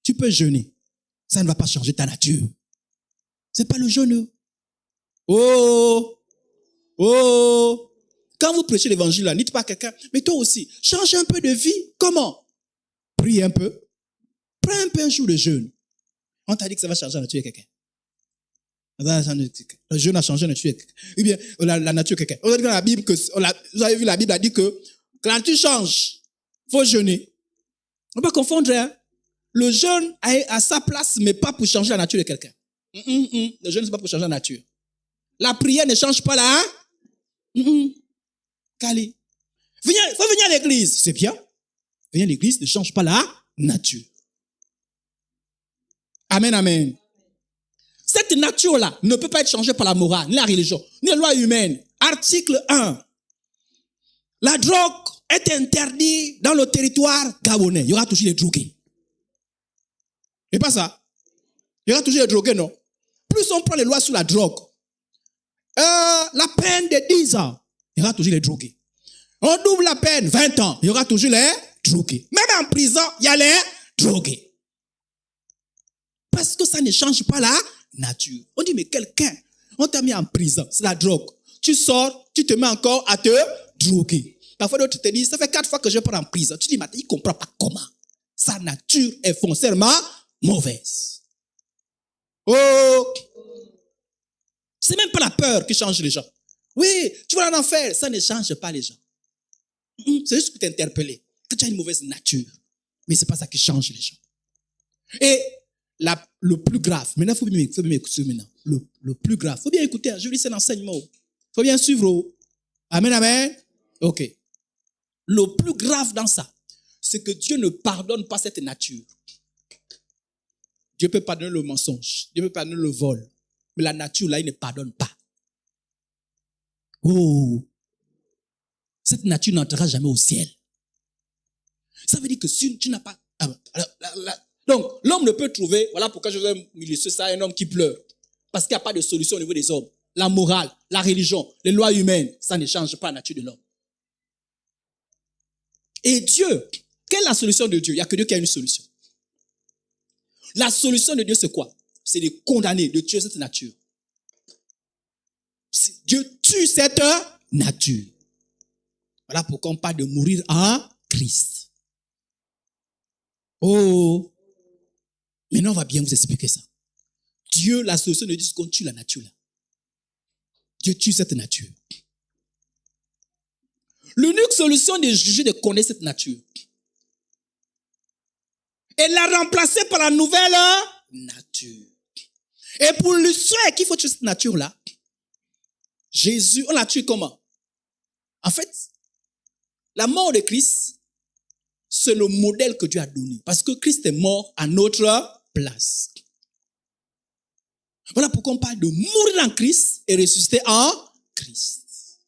Tu peux jeûner. Ça ne va pas changer ta nature. C'est pas le jeûne. Oh! Oh! Quand vous prêchez l'évangile, là, dites pas à quelqu'un, mais toi aussi, change un peu de vie. Comment? Prie un peu. Prends un peu un jour de jeûne. On t'a dit que ça va changer la nature de quelqu'un. Le jeûne a changé la nature de quelqu'un. Eh bien, la nature de quelqu'un. On a dit dans la Bible que, vous avez vu, la Bible a dit que quand tu changes, faut jeûner. On ne peut pas confondre, hein. Le jeûne a sa place, mais pas pour changer la nature de quelqu'un. Le jeûne, c'est pas pour changer la nature. La prière ne change pas là, hein. Cali. Faut venir à l'église. C'est bien. Venir à l'église ne change pas la nature. Amen, amen. Cette nature-là ne peut pas être changée par la morale, ni la religion, ni la loi humaine. Article 1. La drogue est interdite dans le territoire gabonais. Il y aura toujours les drogués. C'est pas ça. Il y aura toujours les drogués, non? Plus on prend les lois sur la drogue, la peine de 10 ans, il y aura toujours les drogués. On double la peine, 20 ans, il y aura toujours les drogués. Même en prison, il y a les drogués. Parce que ça ne change pas la nature. On dit, mais quelqu'un, on t'a mis en prison, c'est la drogue. Tu sors, tu te mets encore à te droguer. Parfois, d'autres te disent, ça fait 4 fois que je prends en prison. Tu dis, mais il ne comprend pas comment. Sa nature est foncièrement mauvaise. Oh! C'est même pas la peur qui change les gens. Oui, tu vas en enfer. Ça ne change pas les gens. C'est juste pour t'interpeller. Que tu as une mauvaise nature. Mais c'est pas ça qui change les gens. Et le plus grave, maintenant, il faut bien écouter maintenant. Le plus grave, il faut bien écouter. Je vous dis, c'est l'enseignement. Il faut bien suivre. Amen, amen. Ok. le plus grave dans ça, c'est que Dieu ne pardonne pas cette nature. Dieu peut pardonner le mensonge, Dieu peut pardonner le vol, mais la nature là, il ne pardonne pas. Oh, cette nature n'entrera jamais au ciel. Ça veut dire que si tu n'as pas... Donc, l'homme ne peut trouver, voilà pourquoi je vous ai mis ça, un homme qui pleure. Parce qu'il n'y a pas de solution au niveau des hommes. La morale, la religion, les lois humaines, ça ne change pas la nature de l'homme. Et Dieu, quelle est la solution de Dieu? Il n'y a que Dieu qui a une solution. La solution de Dieu, c'est quoi? C'est de condamner, de tuer cette nature. Dieu tue cette nature. Voilà pourquoi on parle de mourir en Christ. Oh! Maintenant, on va bien vous expliquer ça. Dieu, la solution de Dieu, c'est qu'on tue la nature là. Dieu tue cette nature. L'unique solution de juger, de connaître cette nature. Et la remplacer par la nouvelle nature. Et pour lui souhaiter qu'il faut tuer cette nature-là, Jésus, on l'a tué comment? En fait, la mort de Christ, c'est le modèle que Dieu a donné. Parce que Christ est mort à notre place. Voilà pourquoi on parle de mourir en Christ et ressusciter en Christ.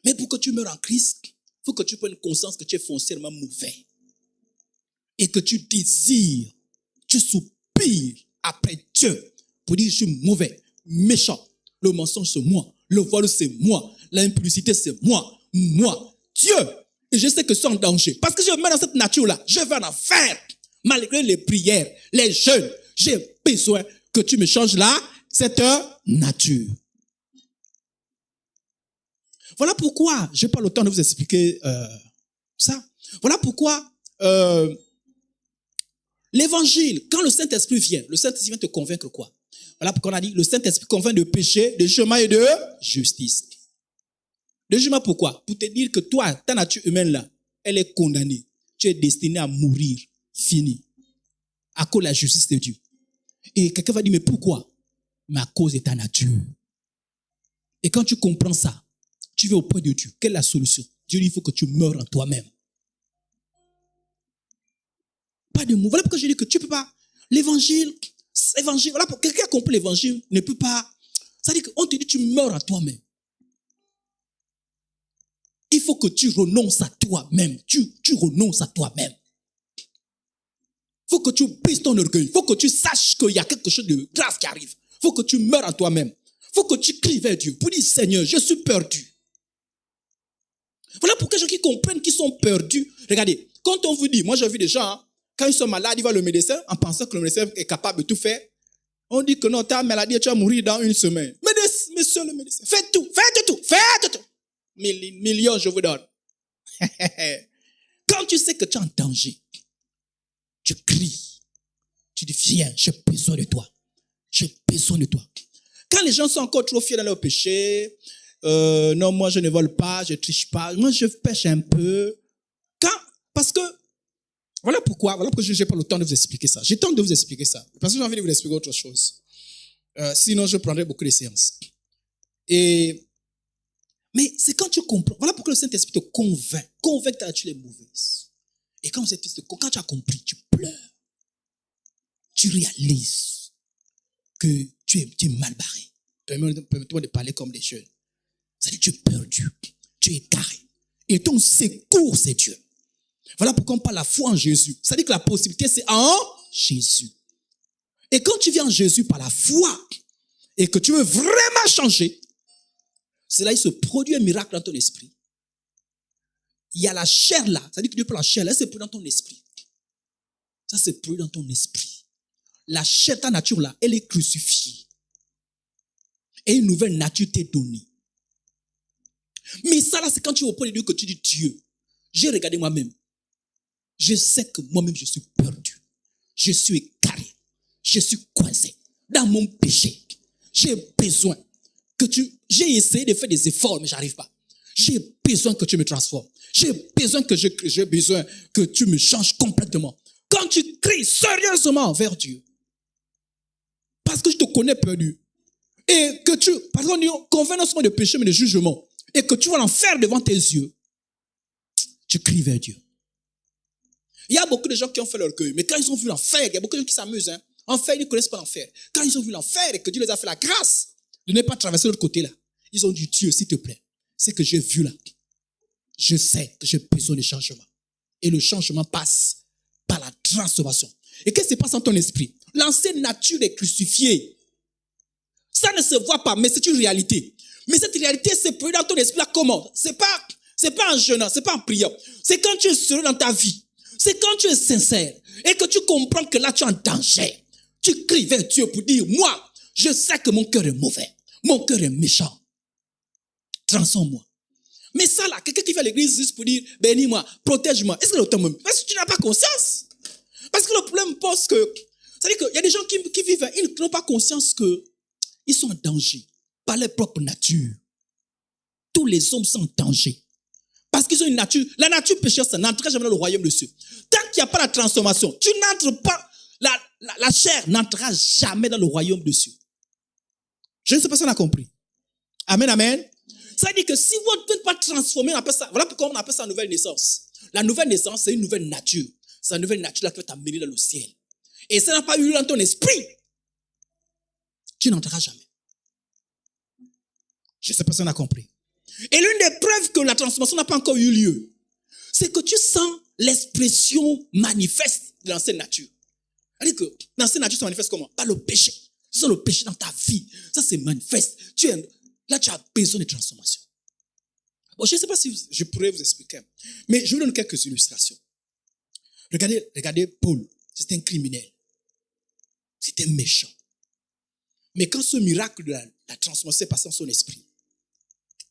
Mais pour que tu meures en Christ, il faut que tu prennes conscience que tu es foncièrement mauvais. Et que tu désires, tu soupires après Dieu pour dire je suis mauvais, méchant. Le mensonge c'est moi, le vol c'est moi, l'impudicité c'est moi, Dieu. Et je sais que je suis en danger. Parce que je mets dans cette nature-là, je vais en enfer. Malgré les prières, les jeûnes, j'ai besoin que tu me changes là, cette nature. Voilà pourquoi, je n'ai pas le temps de vous expliquer ça. Voilà pourquoi l'évangile, quand le Saint-Esprit vient, le Saint-Esprit vient te convaincre quoi? Voilà pourquoi on a dit, le Saint-Esprit convainc de péché, de chemin et de justice. De jugement pourquoi? Pour te dire que toi, ta nature humaine là, elle est condamnée. Tu es destiné à mourir, fini. À cause de la justice de Dieu. Et quelqu'un va dire, mais pourquoi? Mais à cause de ta nature. Et quand tu comprends ça, tu vas auprès de Dieu. Quelle est la solution? Dieu dit, il faut que tu meurs en toi-même. Pas de mots. Voilà pourquoi je dis que tu ne peux pas. L'évangile, voilà pour quelqu'un qui a compris l'évangile, ne peut pas. Ça veut dire qu'on te dit, tu meurs en toi-même. Il faut que tu renonces à toi-même. Tu renonces à toi-même. Il faut que tu brises ton orgueil. Il faut que tu saches qu'il y a quelque chose de grave qui arrive. Il faut que tu meurs en toi-même. Il faut que tu cries vers Dieu pour dire, Seigneur, je suis perdu. Voilà pourquoi les gens qui comprennent qu'ils sont perdus. Regardez, quand on vous dit, moi j'ai vu des gens, quand ils sont malades, ils voient le médecin en pensant que le médecin est capable de tout faire. On dit que non, ta maladie, tu vas mourir dans une semaine. Mais monsieur le médecin, faites tout. Millions, je vous donne. Quand tu sais que tu es en danger, tu cries. Tu dis, viens, j'ai besoin de toi. J'ai besoin de toi. Quand les gens sont encore trop fiers dans leur péché, non, moi je ne vole pas, je triche pas, moi je pêche un peu. Parce que, voilà pourquoi je n'ai pas le temps de vous expliquer ça. J'ai le temps de vous expliquer ça. Parce que j'ai envie de vous expliquer autre chose. Sinon, je prendrai beaucoup de séances. Mais c'est quand tu comprends. Voilà pourquoi le Saint-Esprit te convainc que ta nature est mauvaise. Et quand tu as compris, tu pleures. Tu réalises que tu es mal barré. Permets-moi de parler comme des jeunes. C'est-à-dire que tu es perdu. Tu es égaré. Et ton secours, c'est Dieu. Voilà pourquoi on parle de la foi en Jésus. C'est-à-dire que la possibilité, c'est en Jésus. Et quand tu viens en Jésus par la foi, et que tu veux vraiment changer, c'est là il se produit un miracle dans ton esprit. Il y a la chair là, c'est-à-dire que Dieu prend la chair là, c'est produit dans ton esprit. Ça c'est produit dans ton esprit. La chair, ta nature là, elle est crucifiée. Et une nouvelle nature t'est donnée. Mais ça là, c'est quand tu es auprès de Dieu que tu dis Dieu, j'ai regardé moi-même. Je sais que moi-même je suis perdu. Je suis égaré. Je suis coincé dans mon péché. J'ai besoin que j'ai essayé de faire des efforts, mais j'arrive pas. J'ai besoin que tu me transformes. J'ai besoin que tu me changes complètement. Quand tu cries sérieusement vers Dieu, parce que je te connais perdu, et que parce qu'on dit, convainc non seulement de péché, mais de jugement, et que tu vas l'en faire devant tes yeux, tu cries vers Dieu. Il y a beaucoup de gens qui ont fait l'orgueil, mais quand ils ont vu l'enfer, il y a beaucoup de gens qui s'amusent. Enfer, ils ne connaissent pas l'enfer. Quand ils ont vu l'enfer et que Dieu les a fait la grâce de ne pas traverser de l'autre côté là, ils ont dit, Dieu, s'il te plaît, c'est que j'ai vu là. Je sais que j'ai besoin de changement. Et le changement passe par la transformation. Et qu'est-ce qui se passe dans ton esprit? L'ancienne nature est crucifiée. Ça ne se voit pas, mais c'est une réalité. Mais cette réalité se produit dans ton esprit là comment? C'est pas en jeûnant, c'est pas en priant. C'est quand tu es seul dans ta vie. C'est quand tu es sincère et que tu comprends que là tu es en danger. Tu cries vers Dieu pour dire, moi, je sais que mon cœur est mauvais. Mon cœur est méchant. Transforme-moi. Mais ça là, quelqu'un qui fait l'église juste pour dire, bénis-moi, protège-moi. Est-ce que le temps même? Parce que tu n'as pas conscience. Parce que le problème pose que, c'est-à-dire qu'il y a des gens qui vivent, ils n'ont pas conscience que ils sont en danger par leur propre nature. Tous les hommes sont en danger. Parce qu'ils ont une nature. La nature pécheresse, ça n'entrera jamais dans le royaume de Dieu. Tant qu'il n'y a pas la transformation, tu n'entres pas, la chair n'entrera jamais dans le royaume de Dieu. Je ne sais pas si on a compris. Amen, amen. Ça veut dire que si vous n'êtes pas transformé, on appelle ça, voilà pourquoi on appelle ça nouvelle naissance. La nouvelle naissance, c'est une nouvelle nature. C'est une nouvelle nature là qui va t'amener dans le ciel. Et ça n'a pas eu lieu dans ton esprit. Tu n'entreras jamais. Je ne sais pas si on a compris. Et l'une des preuves que la transformation n'a pas encore eu lieu, c'est que tu sens l'expression manifeste de l'ancienne nature. C'est-à-dire que l'ancienne nature se manifeste comment? Par le péché. Tu sens le péché dans ta vie. Ça se manifeste. Là, tu as besoin de transformation. Bon, je ne sais pas si je pourrais vous expliquer, mais je vous donne quelques illustrations. Regardez Paul. C'était un criminel. C'était méchant. Mais quand ce miracle de la transformation s'est passé dans son esprit,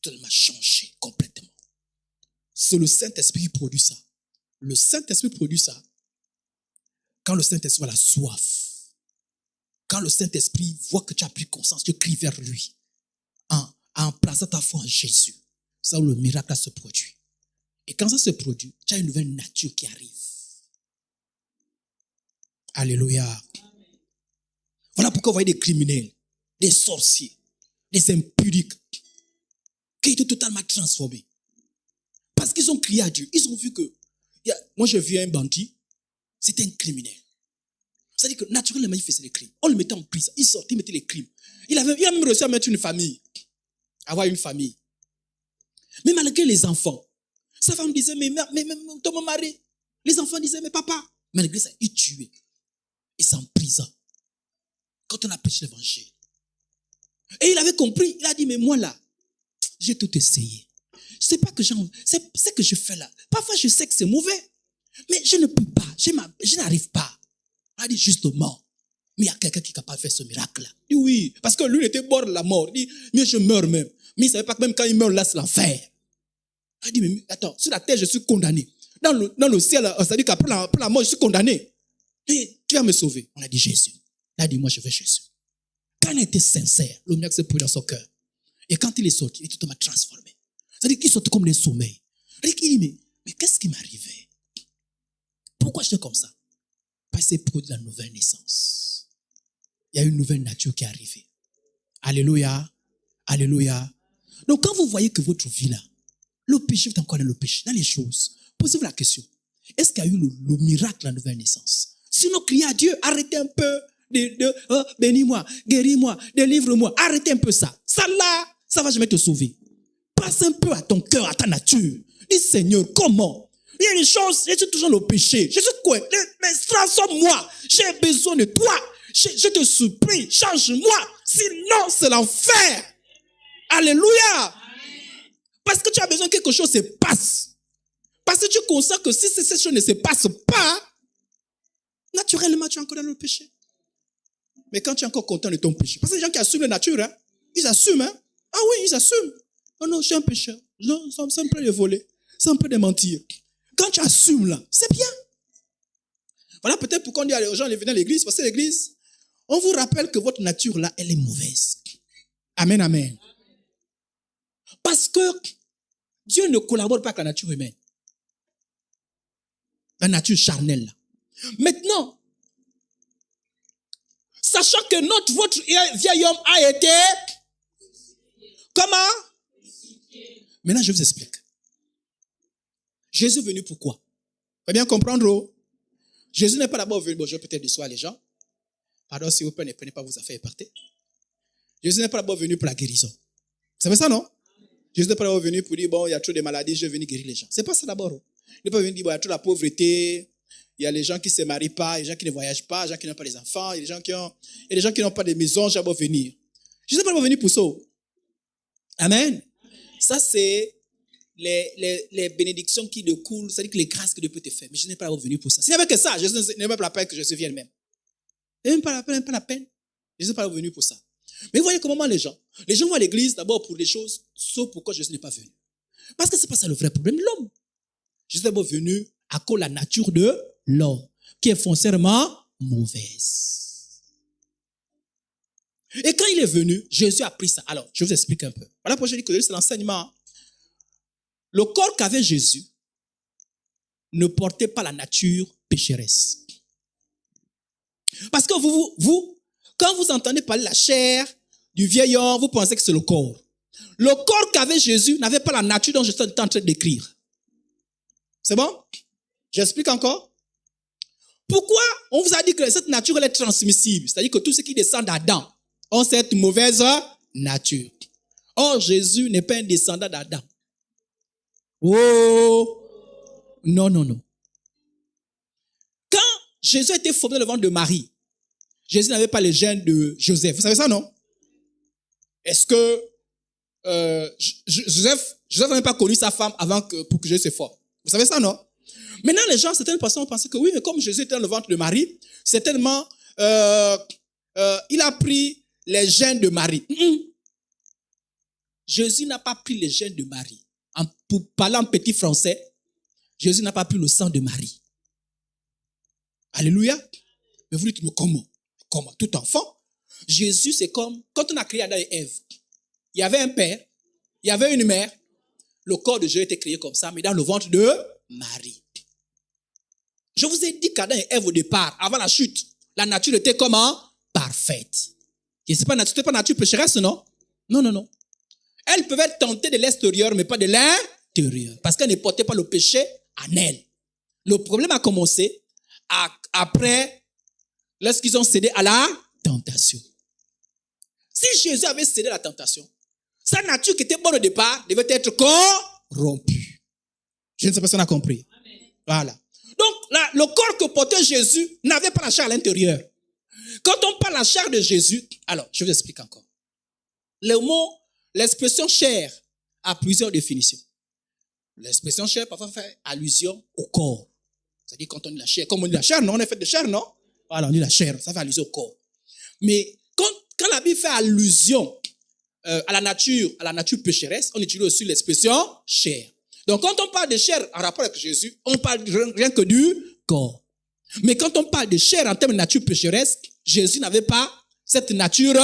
il m'a changé complètement. C'est le Saint-Esprit qui produit ça. Le Saint-Esprit produit ça quand le Saint-Esprit a la soif. Quand le Saint-Esprit voit que tu as pris conscience, tu cries vers lui. En plaçant ta foi en Jésus. C'est là où le miracle se produit. Et quand ça se produit, tu as une nouvelle nature qui arrive. Alléluia. Voilà pourquoi vous voyez des criminels, des sorciers, des impudiques, qui étaient totalement transformés. Parce qu'ils ont crié à Dieu. Ils ont vu que, moi j'ai vu un bandit, c'était un criminel. C'est-à-dire que naturellement il faisait des crimes. On le mettait en prison, il sortait, il mettait les crimes. Il a même réussi à mettre une famille, avoir une famille. Mais malgré les enfants, sa femme disait, mais ton mari, les enfants disaient, mais papa, malgré ça, il tuait. Et c'est en prison. Quand on a prêché l'évangile. Et il avait compris, il a dit, mais moi là, j'ai tout essayé. C'est pas que c'est ce que je fais là. Parfois je sais que c'est mauvais, mais je ne peux pas, je n'arrive pas. Il a dit justement, mais il y a quelqu'un qui est capable de faire ce miracle là. Il dit oui, parce que lui il était bord de la mort. Il dit, mais je meurs même. Mais il ne savait pas que même quand il meurt là, c'est l'enfer. Il a dit, mais attends, sur la terre je suis condamné. Dans le ciel, c'est-à-dire qu'après la mort, je suis condamné. Et tu vas me sauver. On a dit Jésus. Il a dit, moi je vais Jésus. Quand il a été sincère, le miracle s'est produit dans son cœur. Et quand il est sorti, il est totalement transformé. C'est-à-dire qu'il sort comme d'un sommeil. C'est-à-dire qu'il dit, mais qu'est-ce qui m'arrivait? Pourquoi j'étais comme ça? Parce que c'est produit la nouvelle naissance. Il y a une nouvelle nature qui est arrivée. Alléluia. Alléluia. Donc quand vous voyez que votre vie là, le péché est encore dans le péché, dans les choses, posez-vous la question. Est-ce qu'il y a eu le miracle de la nouvelle naissance? Sinon, criez à Dieu, arrêtez un peu bénis-moi, guéris-moi, délivre-moi. Arrêtez un peu ça. Ça là, ça va jamais te sauver. Passe un peu à ton cœur, à ta nature. Dis Seigneur, comment? Il y a des choses, je suis toujours dans le péché. Je suis quoi? Mais transforme-moi. J'ai besoin de toi. Je te supplie, change-moi. Sinon, c'est l'enfer. Alléluia. Parce que tu as besoin que quelque chose se passe. Parce que tu constates que si cette chose ne se passe pas, naturellement, tu es encore dans le péché. Mais quand tu es encore content de ton péché, parce que les gens qui assument la nature, hein, ils assument. Hein? Ah oui, ils assument. Oh non, je suis un pécheur. Non, c'est un peu de voler. C'est un peu de mentir. Quand tu assumes là, c'est bien. Voilà peut-être pourquoi on dit aux gens de venir à l'église, parce que l'église, on vous rappelle que votre nature là, elle est mauvaise. Amen, amen. Parce que Dieu ne collabore pas avec la nature humaine. La nature charnelle là. Maintenant, sachant que votre vieil homme a été... Comment? Maintenant, je vous explique. Jésus est venu pourquoi? Il faut bien comprendre. Oh. Jésus n'est pas d'abord venu, bon, je vais peut-être décevoir les gens. Pardon, s'il vous plaît, ne prenez pas vos affaires et partez. Jésus n'est pas d'abord venu pour la guérison. Vous savez ça, non? Jésus n'est pas d'abord venu pour dire, bon, il y a trop de maladies, je vais venir guérir les gens. C'est pas ça d'abord. Oh. Il n'est pas venu dire, bon, il y a trop de pauvreté, il y a les gens qui ne se marient pas, il y a les gens qui ne voyagent pas, les gens qui n'ont pas des enfants, il y a des gens qui n'ont pas de maison, j'ai d'abord venir. Jésus n'est pas d'abord venu pour ça. Amen. Ça, c'est les bénédictions qui découlent, c'est-à-dire que les grâces que Dieu peut te faire. Mais je n'ai pas venu pour ça. S'il n'y avait que ça, Jésus n'est même pas la peine que Jésus vienne même. Il n'est même pas la peine. Jésus n'est pas venu pour ça. Mais vous voyez comment les gens vont à l'église d'abord pour des choses, sauf pourquoi Jésus n'est pas venu. Parce que ce n'est pas ça le vrai problème de l'homme. Jésus est d'abord venu à cause de la nature de l'homme, qui est foncièrement mauvaise. Et quand il est venu, Jésus a pris ça. Alors, je vous explique un peu. Voilà pourquoi je dis que c'est l'enseignement. Le corps qu'avait Jésus ne portait pas la nature pécheresse. Parce que vous, quand vous entendez parler de la chair du vieil homme, vous pensez que c'est le corps. Le corps qu'avait Jésus n'avait pas la nature dont je suis en train de décrire. C'est bon? J'explique encore. Pourquoi on vous a dit que cette nature elle est transmissible? C'est-à-dire que tous ceux qui descendent d'Adam ont cette mauvaise nature. Or, Jésus n'est pas un descendant d'Adam. Oh! Non. Quand Jésus a été formé dans le ventre de Marie, Jésus n'avait pas les gènes de Joseph. Vous savez ça, non? Est-ce que Joseph n'avait pas connu sa femme pour que Jésus se forme? Vous savez ça, non? Maintenant, les gens, certaines personnes pensaient que oui, mais comme Jésus était dans le ventre de Marie, certainement, il a pris les gènes de Marie. Jésus n'a pas pris les gènes de Marie. Pour parler en petit français, Jésus n'a pas pris le sang de Marie. Alléluia. Mais vous dites, mais comment? Comment? Tout enfant? Jésus, c'est comme, quand on a créé Adam et Ève, il y avait un père, il y avait une mère, le corps de Jésus était créé comme ça, mais dans le ventre de Marie. Je vous ai dit qu'Adam et Ève, au départ, avant la chute, la nature était comment? Parfaite. Et c'était pas nature pécheresse, non? Non. Elles peuvent être tentées de l'extérieur, mais pas de l'intérieur. Parce qu'elles ne portaient pas le péché en elles. Le problème a commencé après, lorsqu'ils ont cédé à la tentation. Si Jésus avait cédé à la tentation, sa nature qui était bonne au départ devait être corrompue. Je ne sais pas si on a compris. Voilà. Donc, le corps que portait Jésus n'avait pas la chair à l'intérieur. Quand on parle de la chair de Jésus, alors, je vous explique encore. L'expression chair a plusieurs définitions. L'expression chair parfois fait allusion au corps. C'est-à-dire quand on dit la chair, comme on dit la chair, non, on est fait de chair, non? Voilà, on dit la chair, ça fait allusion au corps. Mais quand la Bible fait allusion à la nature pécheresse, on utilise aussi l'expression chair. Donc quand on parle de chair en rapport avec Jésus, on parle rien que du corps. Mais quand on parle de chair en termes de nature pécheresse, Jésus n'avait pas cette nature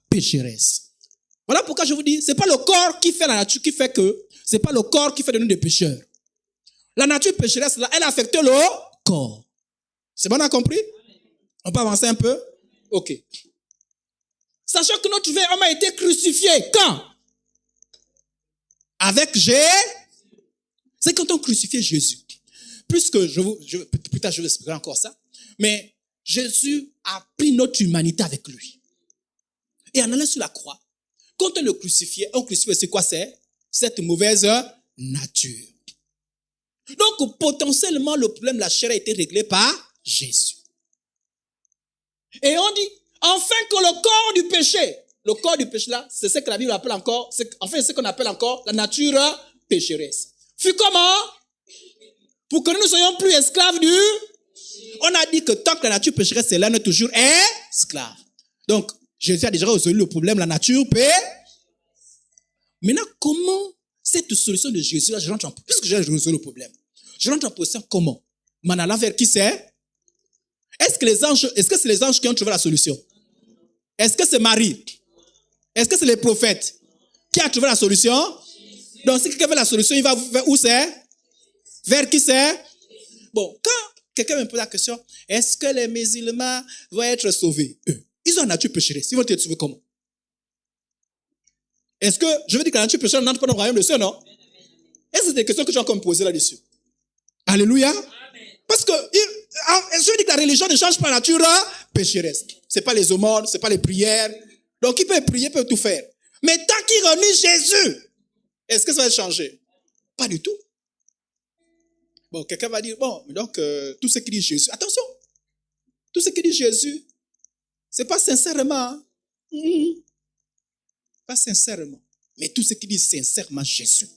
pécheresse. Voilà pourquoi je vous dis, c'est pas le corps qui fait la nature, c'est pas le corps qui fait de nous des pécheurs. La nature pécheresse, là, elle affecte le corps. C'est bon, on a compris? On peut avancer un peu? Ok. Sachant que notre vieil homme a été crucifié. Quand? Avec Jésus. C'est quand on crucifiait Jésus. Puisque plus tard je vous expliquerai encore ça. Mais Jésus a pris notre humanité avec lui. Et en allant sur la croix, quand on le crucifiait, c'est quoi? C'est cette mauvaise nature. Donc, potentiellement, le problème de la chair a été réglé par Jésus. Et on dit, enfin que le corps du péché là, c'est ce que la Bible appelle encore, c'est ce qu'on appelle encore la nature pécheresse. Fut comment? Pour que nous ne soyons plus esclaves du... On a dit que tant que la nature pécheresse est là, on est toujours esclaves. Donc, Jésus a déjà résolu le problème, la nature pécheresse. Maintenant, comment cette solution de Jésus là, je rentre en... Puisque j'ai résolu le problème, je rentre en position comment? Mais en allant vers qui c'est? Est-ce que c'est les anges qui ont trouvé la solution? Est-ce que c'est Marie? Est-ce que c'est les prophètes qui ont trouvé la solution? Donc, si quelqu'un veut la solution, il va vers où c'est? Vers qui c'est? Bon, quand quelqu'un me pose la question, est-ce que les musulmans vont être sauvés? Ils ont une nature pécheresse. Ils vont être sauvés comment? Est-ce que, je veux dire que la nature pécheresse n'entre pas dans le royaume de Dieu, non? Est-ce que c'est des questions que tu as encore me poser là-dessus? Alléluia. Parce que je veux dire que la religion ne change pas la nature pécheresse. C'est pas les aumônes, c'est pas les prières. Donc, il peut prier, il peut tout faire. Mais tant qu'il renie Jésus, est-ce que ça va changer? Pas du tout. Bon, quelqu'un va dire, bon, donc, tout ce qui dit Jésus, attention, tout ce qui dit Jésus, c'est pas sincèrement. Pas sincèrement. Mais tout ce qui dit sincèrement Jésus,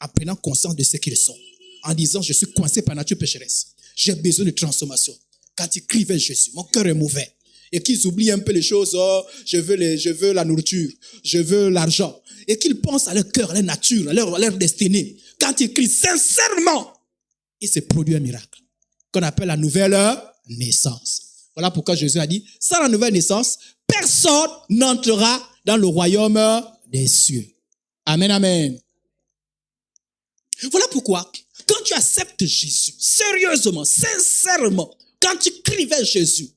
en prenant conscience de ce qu'ils sont, en disant, je suis coincé par nature pécheresse, j'ai besoin de transformation. Quand ils crient vers Jésus, mon cœur est mauvais. Et qu'ils oublient un peu les choses, oh, je veux la nourriture, je veux l'argent. Et qu'ils pensent à leur cœur, à leur nature, à leur destinée. Quand ils crient sincèrement, il se produit un miracle qu'on appelle la nouvelle naissance. Voilà pourquoi Jésus a dit, sans la nouvelle naissance, personne n'entrera dans le royaume des cieux. Amen, amen. Voilà pourquoi, quand tu acceptes Jésus, sérieusement, sincèrement, quand tu cries vers Jésus,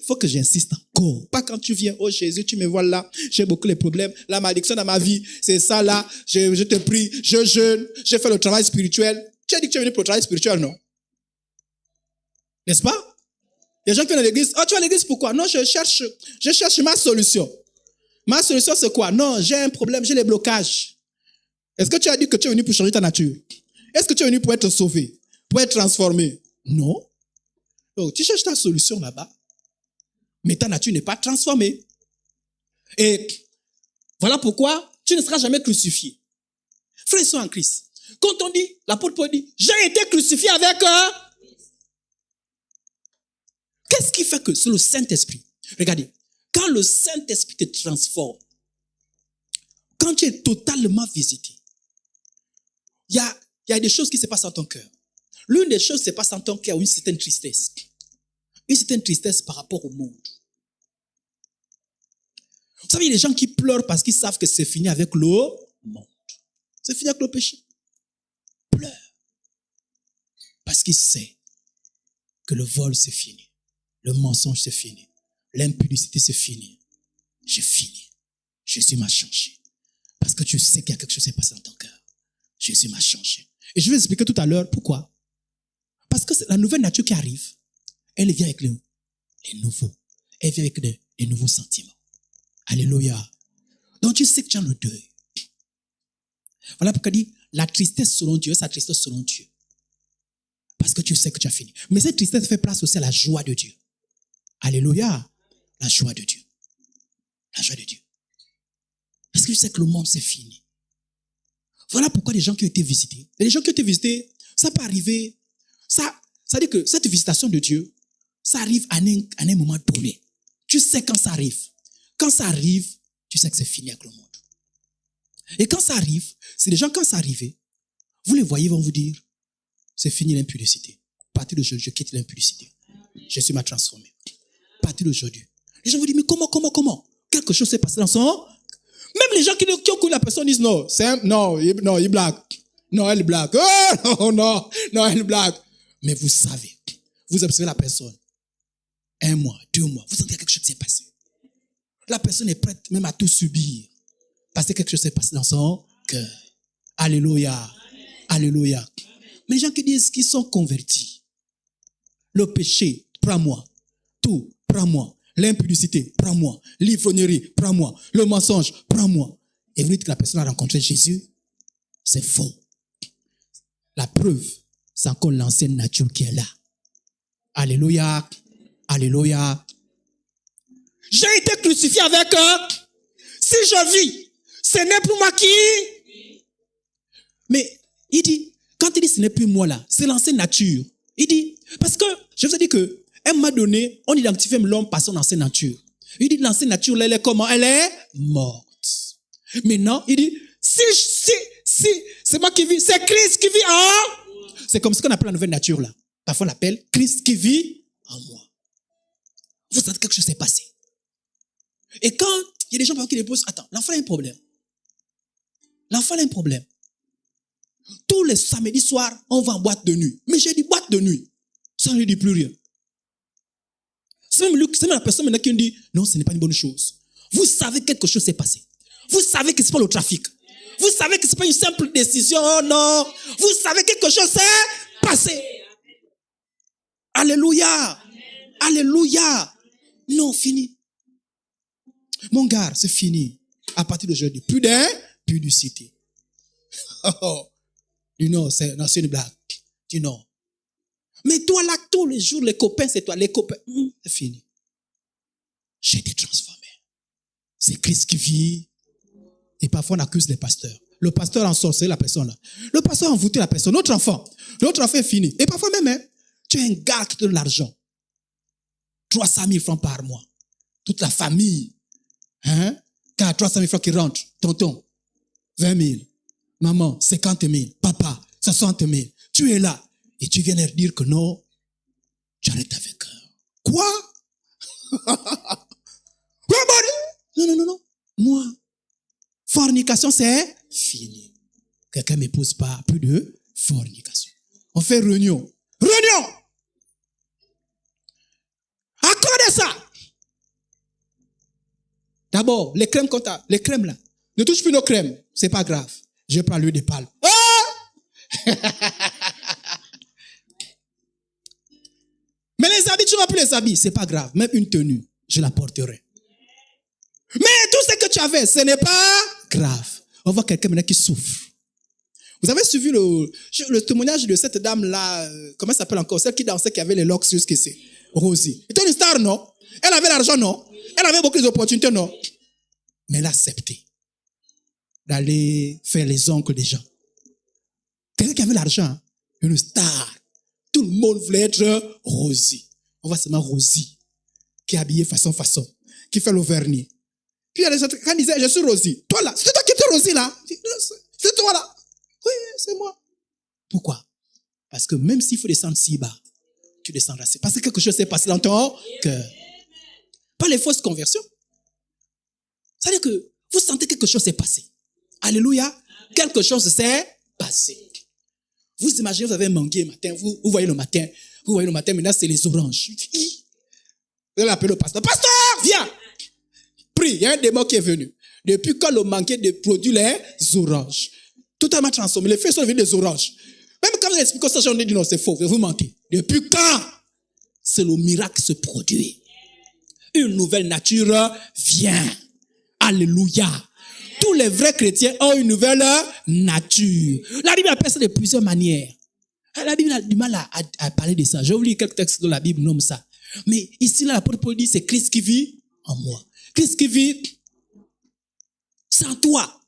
faut que j'insiste encore. Pas quand tu viens, oh Jésus, tu me vois là, j'ai beaucoup de problèmes, la malédiction dans ma vie, c'est ça là, je te prie, je jeûne, j'ai fait le travail spirituel. Tu as dit que tu es venu pour le travail spirituel, non? N'est-ce pas? Il y a des gens qui viennent à l'église, oh tu vas à l'église pourquoi? Non, je cherche ma solution. Ma solution c'est quoi? Non, j'ai un problème, j'ai des blocages. Est-ce que tu as dit que tu es venu pour changer ta nature? Est-ce que tu es venu pour être sauvé? Pour être transformé? Non. Donc, tu cherches ta solution là-bas, mais ta nature n'est pas transformée. Et voilà pourquoi tu ne seras jamais crucifié. Frères et sœurs en Christ, quand on dit, l'apôtre Paul dit, j'ai été crucifié avec qu'est-ce qui fait que c'est le Saint-Esprit? Regardez, quand le Saint-Esprit te transforme, quand tu es totalement visité, il y a des choses qui se passent dans ton cœur. L'une des choses qui se passe dans ton cœur, une certaine tristesse. Une certaine tristesse par rapport au monde. Vous savez, il y a des gens qui pleurent parce qu'ils savent que c'est fini avec le monde. C'est fini avec le péché. Pleure. Parce qu'il sait que le vol c'est fini. Le mensonge c'est fini. L'impudicité c'est fini. J'ai fini. Jésus m'a changé. Parce que tu sais qu'il y a quelque chose qui s'est passé dans ton cœur. Jésus m'a changé. Et je vais expliquer tout à l'heure pourquoi. Parce que la nouvelle nature qui arrive, elle vient avec les nouveaux. Elle vient avec les nouveaux sentiments. Alléluia. Donc tu sais que tu as le deuil. Voilà pourquoi il dit, la tristesse selon Dieu, sa tristesse selon Dieu. Parce que tu sais que tu as fini. Mais cette tristesse fait place aussi à la joie de Dieu. Alléluia. La joie de Dieu. La joie de Dieu. Parce que tu sais que le monde c'est fini. Voilà pourquoi les gens qui ont été visités, les gens qui ont été visités, ça peut arriver, ça veut dire que cette visitation de Dieu, ça arrive à un moment donné. Tu sais quand ça arrive. Quand ça arrive, tu sais que c'est fini avec le monde. Et quand ça arrive, c'est les gens, quand ça arrive, vous les voyez, vont vous dire, c'est fini l'impudicité. À partir d'aujourd'hui, je quitte l'impudicité. Jésus m'a transformé. À partir d'aujourd'hui. Les gens vous disent, mais comment? Quelque chose s'est passé dans son... Même les gens qui ont connu la personne disent, non, il blague. Non, elle blague. Oh, non, elle blague. Mais vous savez, vous observez la personne. 1 mois, 2 mois, vous sentez que quelque chose s'est passé. La personne est prête même à tout subir. Parce que quelque chose s'est passé dans son cœur. Alléluia. Alléluia. Mais les gens qui disent qu'ils sont convertis. Le péché, prends-moi. Tout, prends-moi. L'impudicité, prends-moi. L'ivrognerie, prends-moi. Le mensonge, prends-moi. Et vous dites que la personne a rencontré Jésus. C'est faux. La preuve, c'est encore l'ancienne nature qui est là. Alléluia. Alléluia. J'ai été crucifié avec eux. Si je vis, ce n'est plus moi qui. Mais il dit, quand il dit ce n'est plus moi là, c'est l'ancienne nature. Il dit, parce que je vous ai dit que, à un moment donné, on identifie l'homme par son ancienne nature. Il dit, l'ancienne nature, là, elle est comment? Elle est morte. Maintenant, il dit, si, c'est moi qui vis, c'est Christ qui vit en. C'est comme ce qu'on appelle la nouvelle nature là. Parfois on l'appelle Christ qui vit en moi. Vous sentez que quelque chose s'est passé. Et quand il y a des gens qui les posent, attends, l'enfant a un problème. L'enfant a un problème. Tous les samedis soirs, on va en boîte de nuit. Mais j'ai dit boîte de nuit. Ça ne dit plus rien. C'est même la personne maintenant qui me dit, non, ce n'est pas une bonne chose. Vous savez que quelque chose s'est passé. Vous savez que c'est pas le trafic. Vous savez que ce n'est pas une simple décision, oh non. Vous savez que quelque chose s'est passé. Alléluia. Alléluia. Non, fini. Mon gars, c'est fini. À partir d'aujourd'hui, plus d'impudicité. Du non, c'est une blague. Du non. Mais toi là, tous les jours, les copains, c'est toi. Les copains, c'est fini. J'ai été transformé. C'est Christ qui vit. Et parfois, on accuse les pasteurs. Le pasteur en sorcerie la personne là. Le pasteur a envoûté la personne. Notre enfant est fini. Et parfois même, tu as un gars qui te donne l'argent. 300 000 francs par mois. Toute la famille. Quand 300 000 francs qui rentrent, tonton, 20 000. Maman, 50 000. Papa, 60 000. Tu es là. Et tu viens leur dire que non, tu arrêtes avec eux. Quoi? Non. Moi, fornication, c'est fini. Quelqu'un ne m'épouse pas. Plus de fornication. On fait réunion. Accordez ça. D'abord, les crèmes qu'on t'a, les crèmes là. Ne touche plus nos crèmes. C'est pas grave. Je prends l'huile de palme. Mais les habits, tu n'as plus les habits. C'est pas grave. Même une tenue, je la porterai. Mais tout ce que tu avais, ce n'est pas grave. On voit quelqu'un maintenant qui souffre. Vous avez suivi le témoignage de cette dame-là, comment elle s'appelle encore? Celle qui dansait, qui avait les locks jusqu'ici. Rosie. C'était une star, non? Elle avait l'argent, non? Elle avait beaucoup d'opportunités, non? Mais elle a accepté d'aller faire les ongles des gens. Quelqu'un qui avait l'argent, une star. Tout le monde voulait être Rosie. On voit seulement Rosie, qui est habillée façon, qui fait le vernis. Puis il y a les autres, quand ils disaient, je suis Rosie. Toi là, c'est toi qui es Rosie là. C'est toi là. Oui, c'est moi. Pourquoi? Parce que même s'il faut descendre si bas, tu descendras. C'est parce que quelque chose s'est passé dans ton cœur. Pas les fausses conversions. C'est-à-dire que vous sentez que quelque chose s'est passé. Alléluia. Quelque chose s'est passé. Vous imaginez, vous avez mangué le matin, vous voyez le matin, maintenant c'est les oranges. Vous allez appeler le pasteur. Pasteur, viens! Prie, il y a un démon qui est venu. Depuis quand le manqué de produire les oranges? Totalement transformé. Les feuilles sont devenues des oranges. Même quand vous expliquez ça, on dit non, c'est faux, vous mentez. Depuis quand? C'est le miracle qui se produit. Une nouvelle nature vient. Alléluia. Tous les vrais chrétiens ont une nouvelle nature. La Bible appelle ça de plusieurs manières. La Bible a du mal à parler de ça. J'ai oublié quelques textes de la Bible nomme ça. Mais ici, là, l'apôtre Paul dit, c'est Christ qui vit en moi. Christ qui vit sans toi.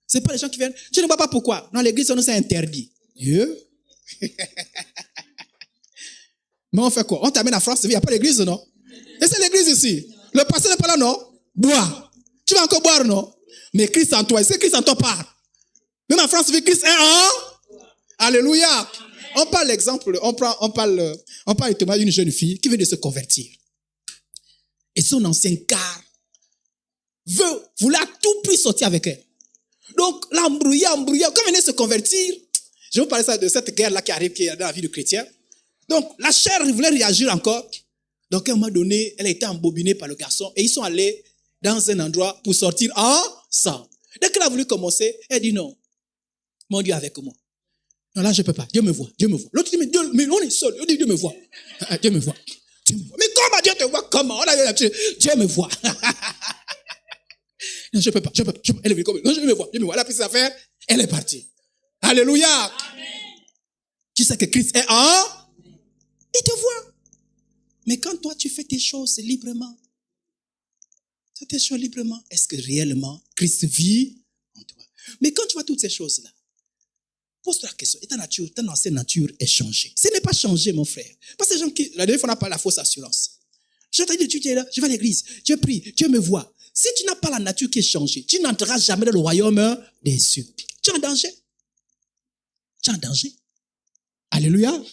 C'est pas les gens qui viennent. Tu ne vois pas pourquoi. Dans l'église, on nous a interdit. Mais on fait quoi? On t'amène à France, il n'y a pas l'église, non? Et c'est l'église ici. Le pasteur n'est pas là, non? Bois. Tu vas encore boire, non? Mais Christ en toi, c'est Christ en toi parle. Même en France, Christ est en. Alléluia. On parle l'exemple, on parle le témoignage d'une jeune fille qui vient de se convertir. Et son ancien car voulait à tout prix sortir avec elle. Donc, l'embrouillé, quand elle venait de se convertir, je vais vous parler ça de cette guerre-là qui arrive, qui est dans la vie du chrétien. Donc, la chair voulait réagir encore. Donc, à un moment donné, elle a été embobinée par le garçon et ils sont allés dans un endroit pour sortir ensemble. Dès qu'elle a voulu commencer, elle dit non. Mon Dieu est avec moi. Non, là, je ne peux pas. Dieu me voit. L'autre dit, mais on est seul. Il dit, Dieu me voit. Dieu me voit. Mais comment Dieu te voit? Comment? On a eu l'habitude. Dieu me voit. Non, je ne peux pas. Elle est venue comme, non, je me vois. Elle a pris ses affaires. Elle est partie. Alléluia. Amen. Tu sais que Christ est en. Il te voit. Mais quand toi, tu fais tes choses librement, est-ce que réellement Christ vit en toi? Mais quand tu vois toutes ces choses-là, pose-toi la question, et ta ancienne nature est changée. Ce n'est pas changé, mon frère. Parce que les gens la dernière fois, on n'a pas la fausse assurance. Je t'ai dit, tu es là, je vais à l'église, Dieu prie, Dieu me voit. Si tu n'as pas la nature qui est changée, tu n'entreras jamais dans le royaume des cieux. Tu es en danger. Alléluia. Amen.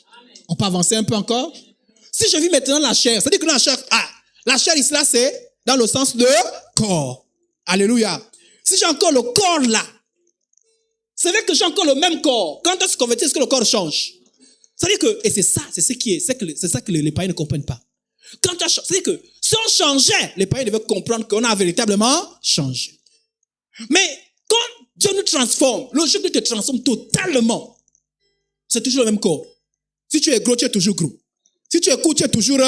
On peut avancer un peu encore. Si je vis maintenant la chair, ça dit que la chair ici là, c'est dans le sens de corps. Alléluia. Si j'ai encore le corps là, c'est vrai que j'ai encore le même corps. Quand on se convertit, est-ce que le corps change? C'est-à-dire que, et c'est ça que les païens ne comprennent pas. C'est-à-dire que si on changeait, les païens devaient comprendre qu'on a véritablement changé. Mais quand Dieu nous transforme. Le jour qu'il te transforme totalement, c'est toujours le même corps. Si tu es gros, tu es toujours gros. Si tu es court, tu es toujours...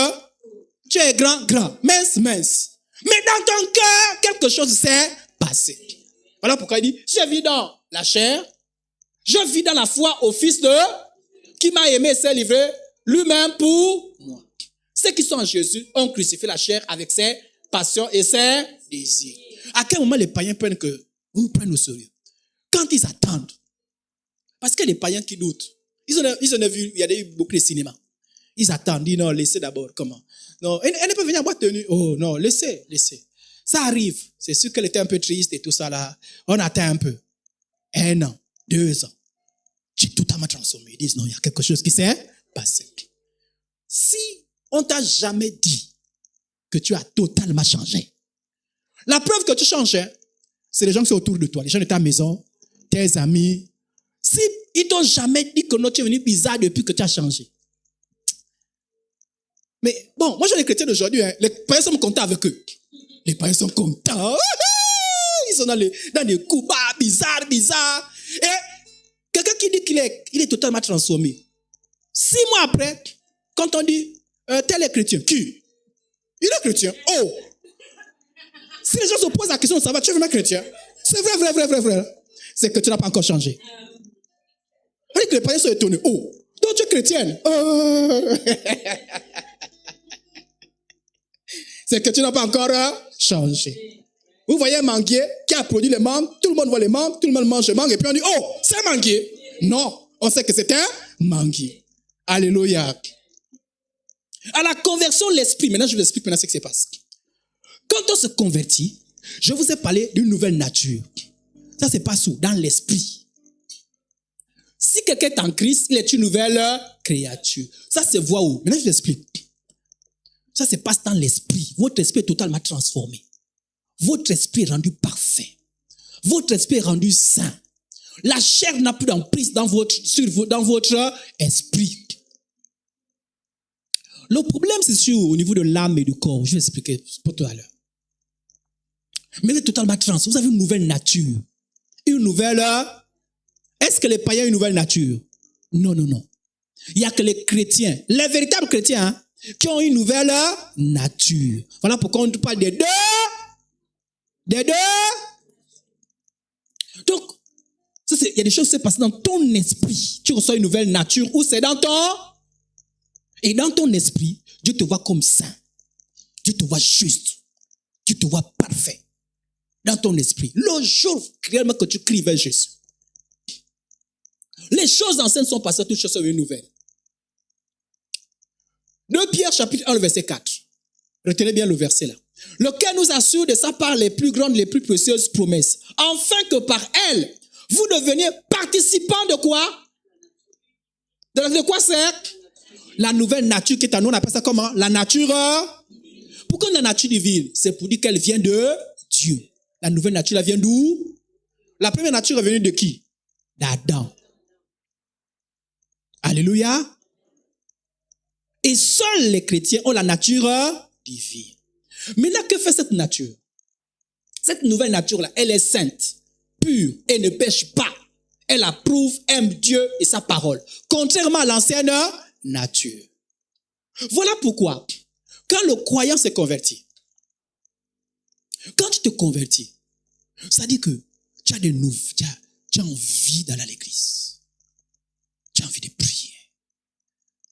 tu es grand, grand. Mince, mince. Mais dans ton cœur, quelque chose s'est passé. Voilà pourquoi il dit, je vis dans la chair, je vis dans la foi au Fils de... qui m'a aimé et s'est livré lui-même pour moi. Ceux qui sont en Jésus ont crucifié la chair avec ses passions et ses désirs. À quel moment les païens prennent vous prennent au sérieux? Quand ils attendent. Parce que les païens qui doutent, ils en ont vu, il y a eu beaucoup de cinéma. Ils attendent, ils disent non, laissez d'abord, comment? Non, elle ne peut venir à boîte de nuit. Oh non, laissez. Ça arrive. C'est sûr qu'elle était un peu triste et tout ça là. On attend un peu. 1 an, 2 ans. Tu es totalement transformé. Ils disent non, il y a quelque chose qui s'est passé. Si on t'a jamais dit que tu as totalement changé, la preuve que tu changes, c'est les gens qui sont autour de toi, les gens de ta maison, tes amis. Si ils t'ont jamais dit que non, tu es venu bizarre depuis que tu as changé. Mais bon, moi j'ai les chrétiens d'aujourd'hui, les païens sont contents avec eux. Les païens sont contents. Ils sont dans des coups bas, bizarres. Et quelqu'un qui dit qu'il est totalement transformé. 6 mois après, quand on dit, tel est chrétien, qui? Il est chrétien. Oh! Si les gens se posent la question, ça va, tu es vraiment chrétien? C'est vrai. C'est que tu n'as pas encore changé. On dit que les païens sont étonnés. Oh! Donc tu es chrétienne? C'est que tu n'as pas encore changé. Vous voyez un manguier qui a produit les mangues, tout le monde voit les mangues, tout le monde mange les mangues, et puis on dit, oh, c'est un manguier. Non, on sait que c'est un manguier. Alléluia. À la conversion de l'esprit, maintenant je vous explique ce qui se passe. Quand on se convertit, je vous ai parlé d'une nouvelle nature. Ça se passe où? Dans l'esprit. Si quelqu'un est en Christ, il est une nouvelle créature. Ça se voit où? Maintenant je vous explique. Ça se passe dans l'esprit. Votre esprit est totalement transformé. Votre esprit est rendu parfait. Votre esprit est rendu saint. La chair n'a plus d'emprise dans votre esprit. Le problème, c'est au niveau de l'âme et du corps. Je vais expliquer pour tout à l'heure. Mais vous êtes totalement transformé. Vous avez une nouvelle nature. Une nouvelle... Est-ce que les païens ont une nouvelle nature? Non. Il n'y a que les chrétiens, les véritables chrétiens, qui ont une nouvelle nature. Voilà pourquoi on parle des deux. Donc, il y a des choses qui se passent dans ton esprit. Tu reçois une nouvelle nature ou c'est dans ton... Et dans ton esprit, Dieu te voit comme saint. Dieu te voit juste. Dieu te voit parfait. Dans ton esprit. Le jour réellement que tu cries vers Jésus. Les choses anciennes sont passées, toutes choses sont devenues nouvelles. 2 Pierre chapitre 1, verset 4. Retenez bien le verset là. Lequel nous assure de sa part les plus grandes, les plus précieuses promesses. Afin que par elles, vous deveniez participants de quoi? De quoi c'est? La nouvelle nature qui est en nous, on appelle ça comment? La nature. Pourquoi la nature divine? C'est pour dire qu'elle vient de Dieu. La nouvelle nature, elle vient d'où? La première nature est venue de qui? D'Adam. Alléluia. Et seuls les chrétiens ont la nature divine. Maintenant, que fait cette nature? Cette nouvelle nature-là, elle est sainte, pure et ne pêche pas. Elle approuve, aime Dieu et sa parole. Contrairement à l'ancienne nature. Voilà pourquoi, quand le croyant s'est converti, quand tu te convertis, ça dit que tu as tu as envie d'aller à l'église. Tu as envie de prier.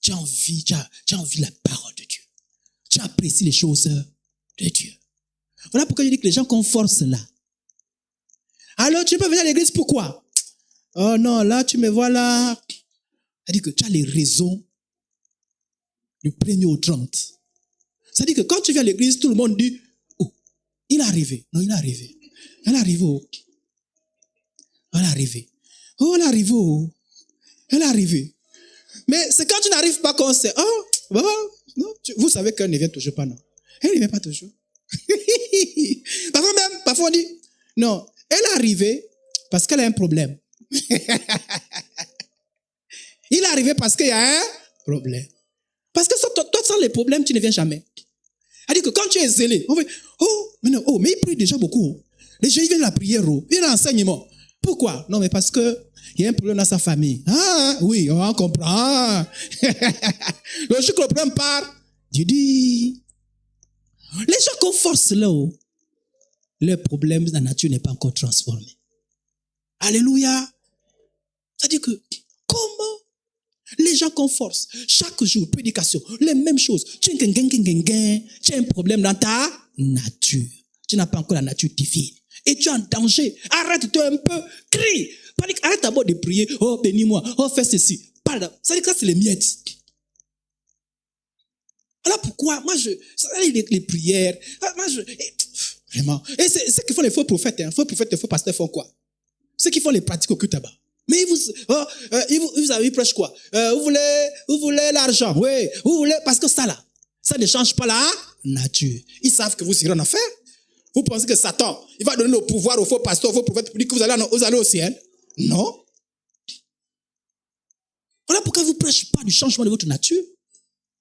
Tu as envie de la parole de Dieu. Tu apprécies les choses de Dieu. Voilà pourquoi je dis que les gens confortent cela. Alors, tu peux venir à l'église, pourquoi? Oh non, là, tu me vois là. C'est-à-dire que tu as les raisons du 1er au 30. C'est-à-dire que quand tu viens à l'église, tout le monde dit, oh, il est arrivé. Non, il est arrivé. Elle est arrivée. Oh, elle est arrivée. Oh, elle est arrivée. Oh, elle est arrivée. Mais c'est quand tu n'arrives pas qu'on sait, oh, bon, non, vous savez qu'elle ne vient toujours pas, non? Elle ne vient pas toujours. Parfois on dit, non, elle est arrivée parce qu'elle a un problème. Il est arrivé parce qu'il y a un problème. Parce que toi, sans les problèmes, tu ne viens jamais. C'est-à-dire que quand tu es zélé, on fait, oh, mais il prie déjà beaucoup. Les gens, ils viennent à la prière, ils viennent à l'enseignement. Pourquoi? Non, mais parce que il y a un problème dans sa famille. Ah, oui, on comprend. Ah. Le jour que le problème part, Dieu dit, les gens qu'on force là-haut, le problème de la nature n'est pas encore transformé. Alléluia. C'est-à-dire que, comment les gens qu'on force, chaque jour, prédication, les mêmes choses. Tu as un problème dans ta nature. Tu n'as pas encore la nature divine. Et tu es en danger. Arrête-toi un peu. Crie. Arrête d'abord de prier. Oh, bénis-moi. Oh, fais ceci. Ça veut dire que ça, c'est les miettes. Voilà pourquoi, moi, les prières, vraiment. Et c'est ce que font les faux prophètes. Faux prophètes et faux pasteurs font quoi? Ceux qui font les pratiques au culte là-bas. Mais ils prêchent quoi? Vous voulez l'argent? Oui. Vous voulez, parce que ça là, ça ne change pas la nature. Ils savent que vous irez en enfer. Vous pensez que Satan, il va donner le pouvoir aux faux pasteurs, aux faux prophètes pour dire que vous allez au ciel? Non. Voilà pourquoi vous ne prêchez pas du changement de votre nature.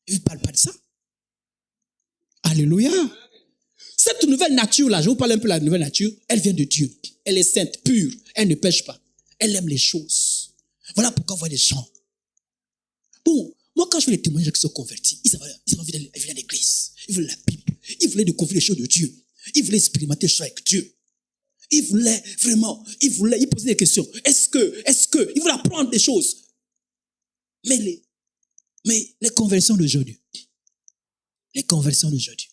Ils ne vous parlent pas de ça. Alléluia. Cette nouvelle nature-là, je vous parle un peu de la nouvelle nature, elle vient de Dieu. Elle est sainte, pure, elle ne pêche pas. Elle aime les choses. Voilà pourquoi on voit les gens. Bon, moi quand je fais les témoignages qui sont convertis, ils avaient envie d'aller à l'église. Ils voulaient la Bible. Ils voulaient découvrir les choses de Dieu. Ils voulaient expérimenter les choses avec Dieu. Ils voulaient vraiment, ils posaient des questions. Est-ce que, ils voulaient apprendre des choses. Mais les conversions d'aujourd'hui, les conversions d'aujourd'hui,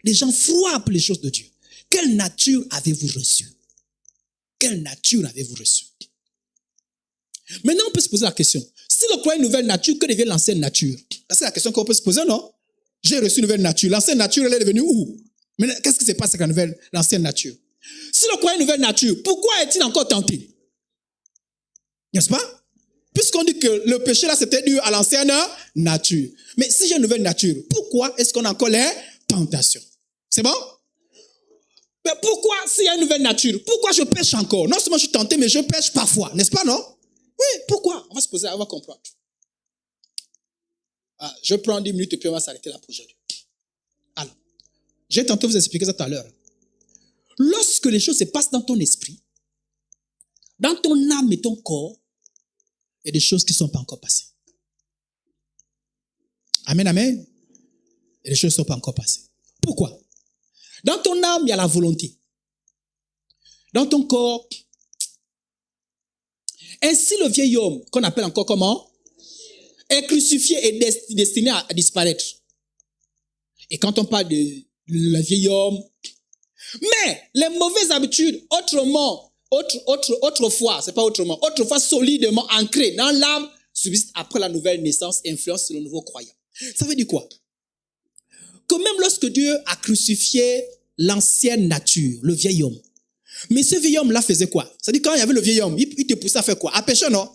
les gens froident les choses de Dieu. Quelle nature avez-vous reçue? Quelle nature avez-vous reçue? Maintenant, on peut se poser la question. Si l'on croit une nouvelle nature, que devient l'ancienne nature? C'est la question qu'on peut se poser, non? J'ai reçu une nouvelle nature. L'ancienne nature, elle est devenue où? Mais qu'est-ce qui se passe avec l'ancienne nature? Si l'on croit une nouvelle nature, pourquoi est-il encore tenté? N'est-ce pas? Puisqu'on dit que le péché là, c'était dû à l'ancienne nature. Mais si j'ai une nouvelle nature, pourquoi est-ce qu'on a encore les tentations? C'est bon? Mais pourquoi, s'il y a une nouvelle nature, pourquoi je pêche encore? Non seulement je suis tenté, mais je pêche parfois. N'est-ce pas, non? Oui, pourquoi? On va se poser, on va comprendre. Je prends 10 minutes et puis on va s'arrêter là pour aujourd'hui. Alors, j'ai tenté de vous expliquer ça tout à l'heure. Lorsque les choses se passent dans ton esprit, dans ton âme et ton corps, il y a des choses qui ne sont pas encore passées. Amen, amen. Il y a des choses qui ne sont pas encore passées. Pourquoi? Dans ton âme, il y a la volonté. Dans ton corps, ainsi le vieil homme, qu'on appelle encore comment? Est crucifié et destiné à disparaître. Et quand on parle de le vieil homme, mais les mauvaises habitudes, autrefois, c'est pas autrement, autrefois solidement ancrées dans l'âme, subsistent après la nouvelle naissance et influencent le nouveau croyant. Ça veut dire quoi? Que même lorsque Dieu a crucifié l'ancienne nature, le vieil homme, mais ce vieil homme-là faisait quoi? C'est-à-dire quand il y avait le vieil homme, il te poussait à faire quoi? À pécher, non?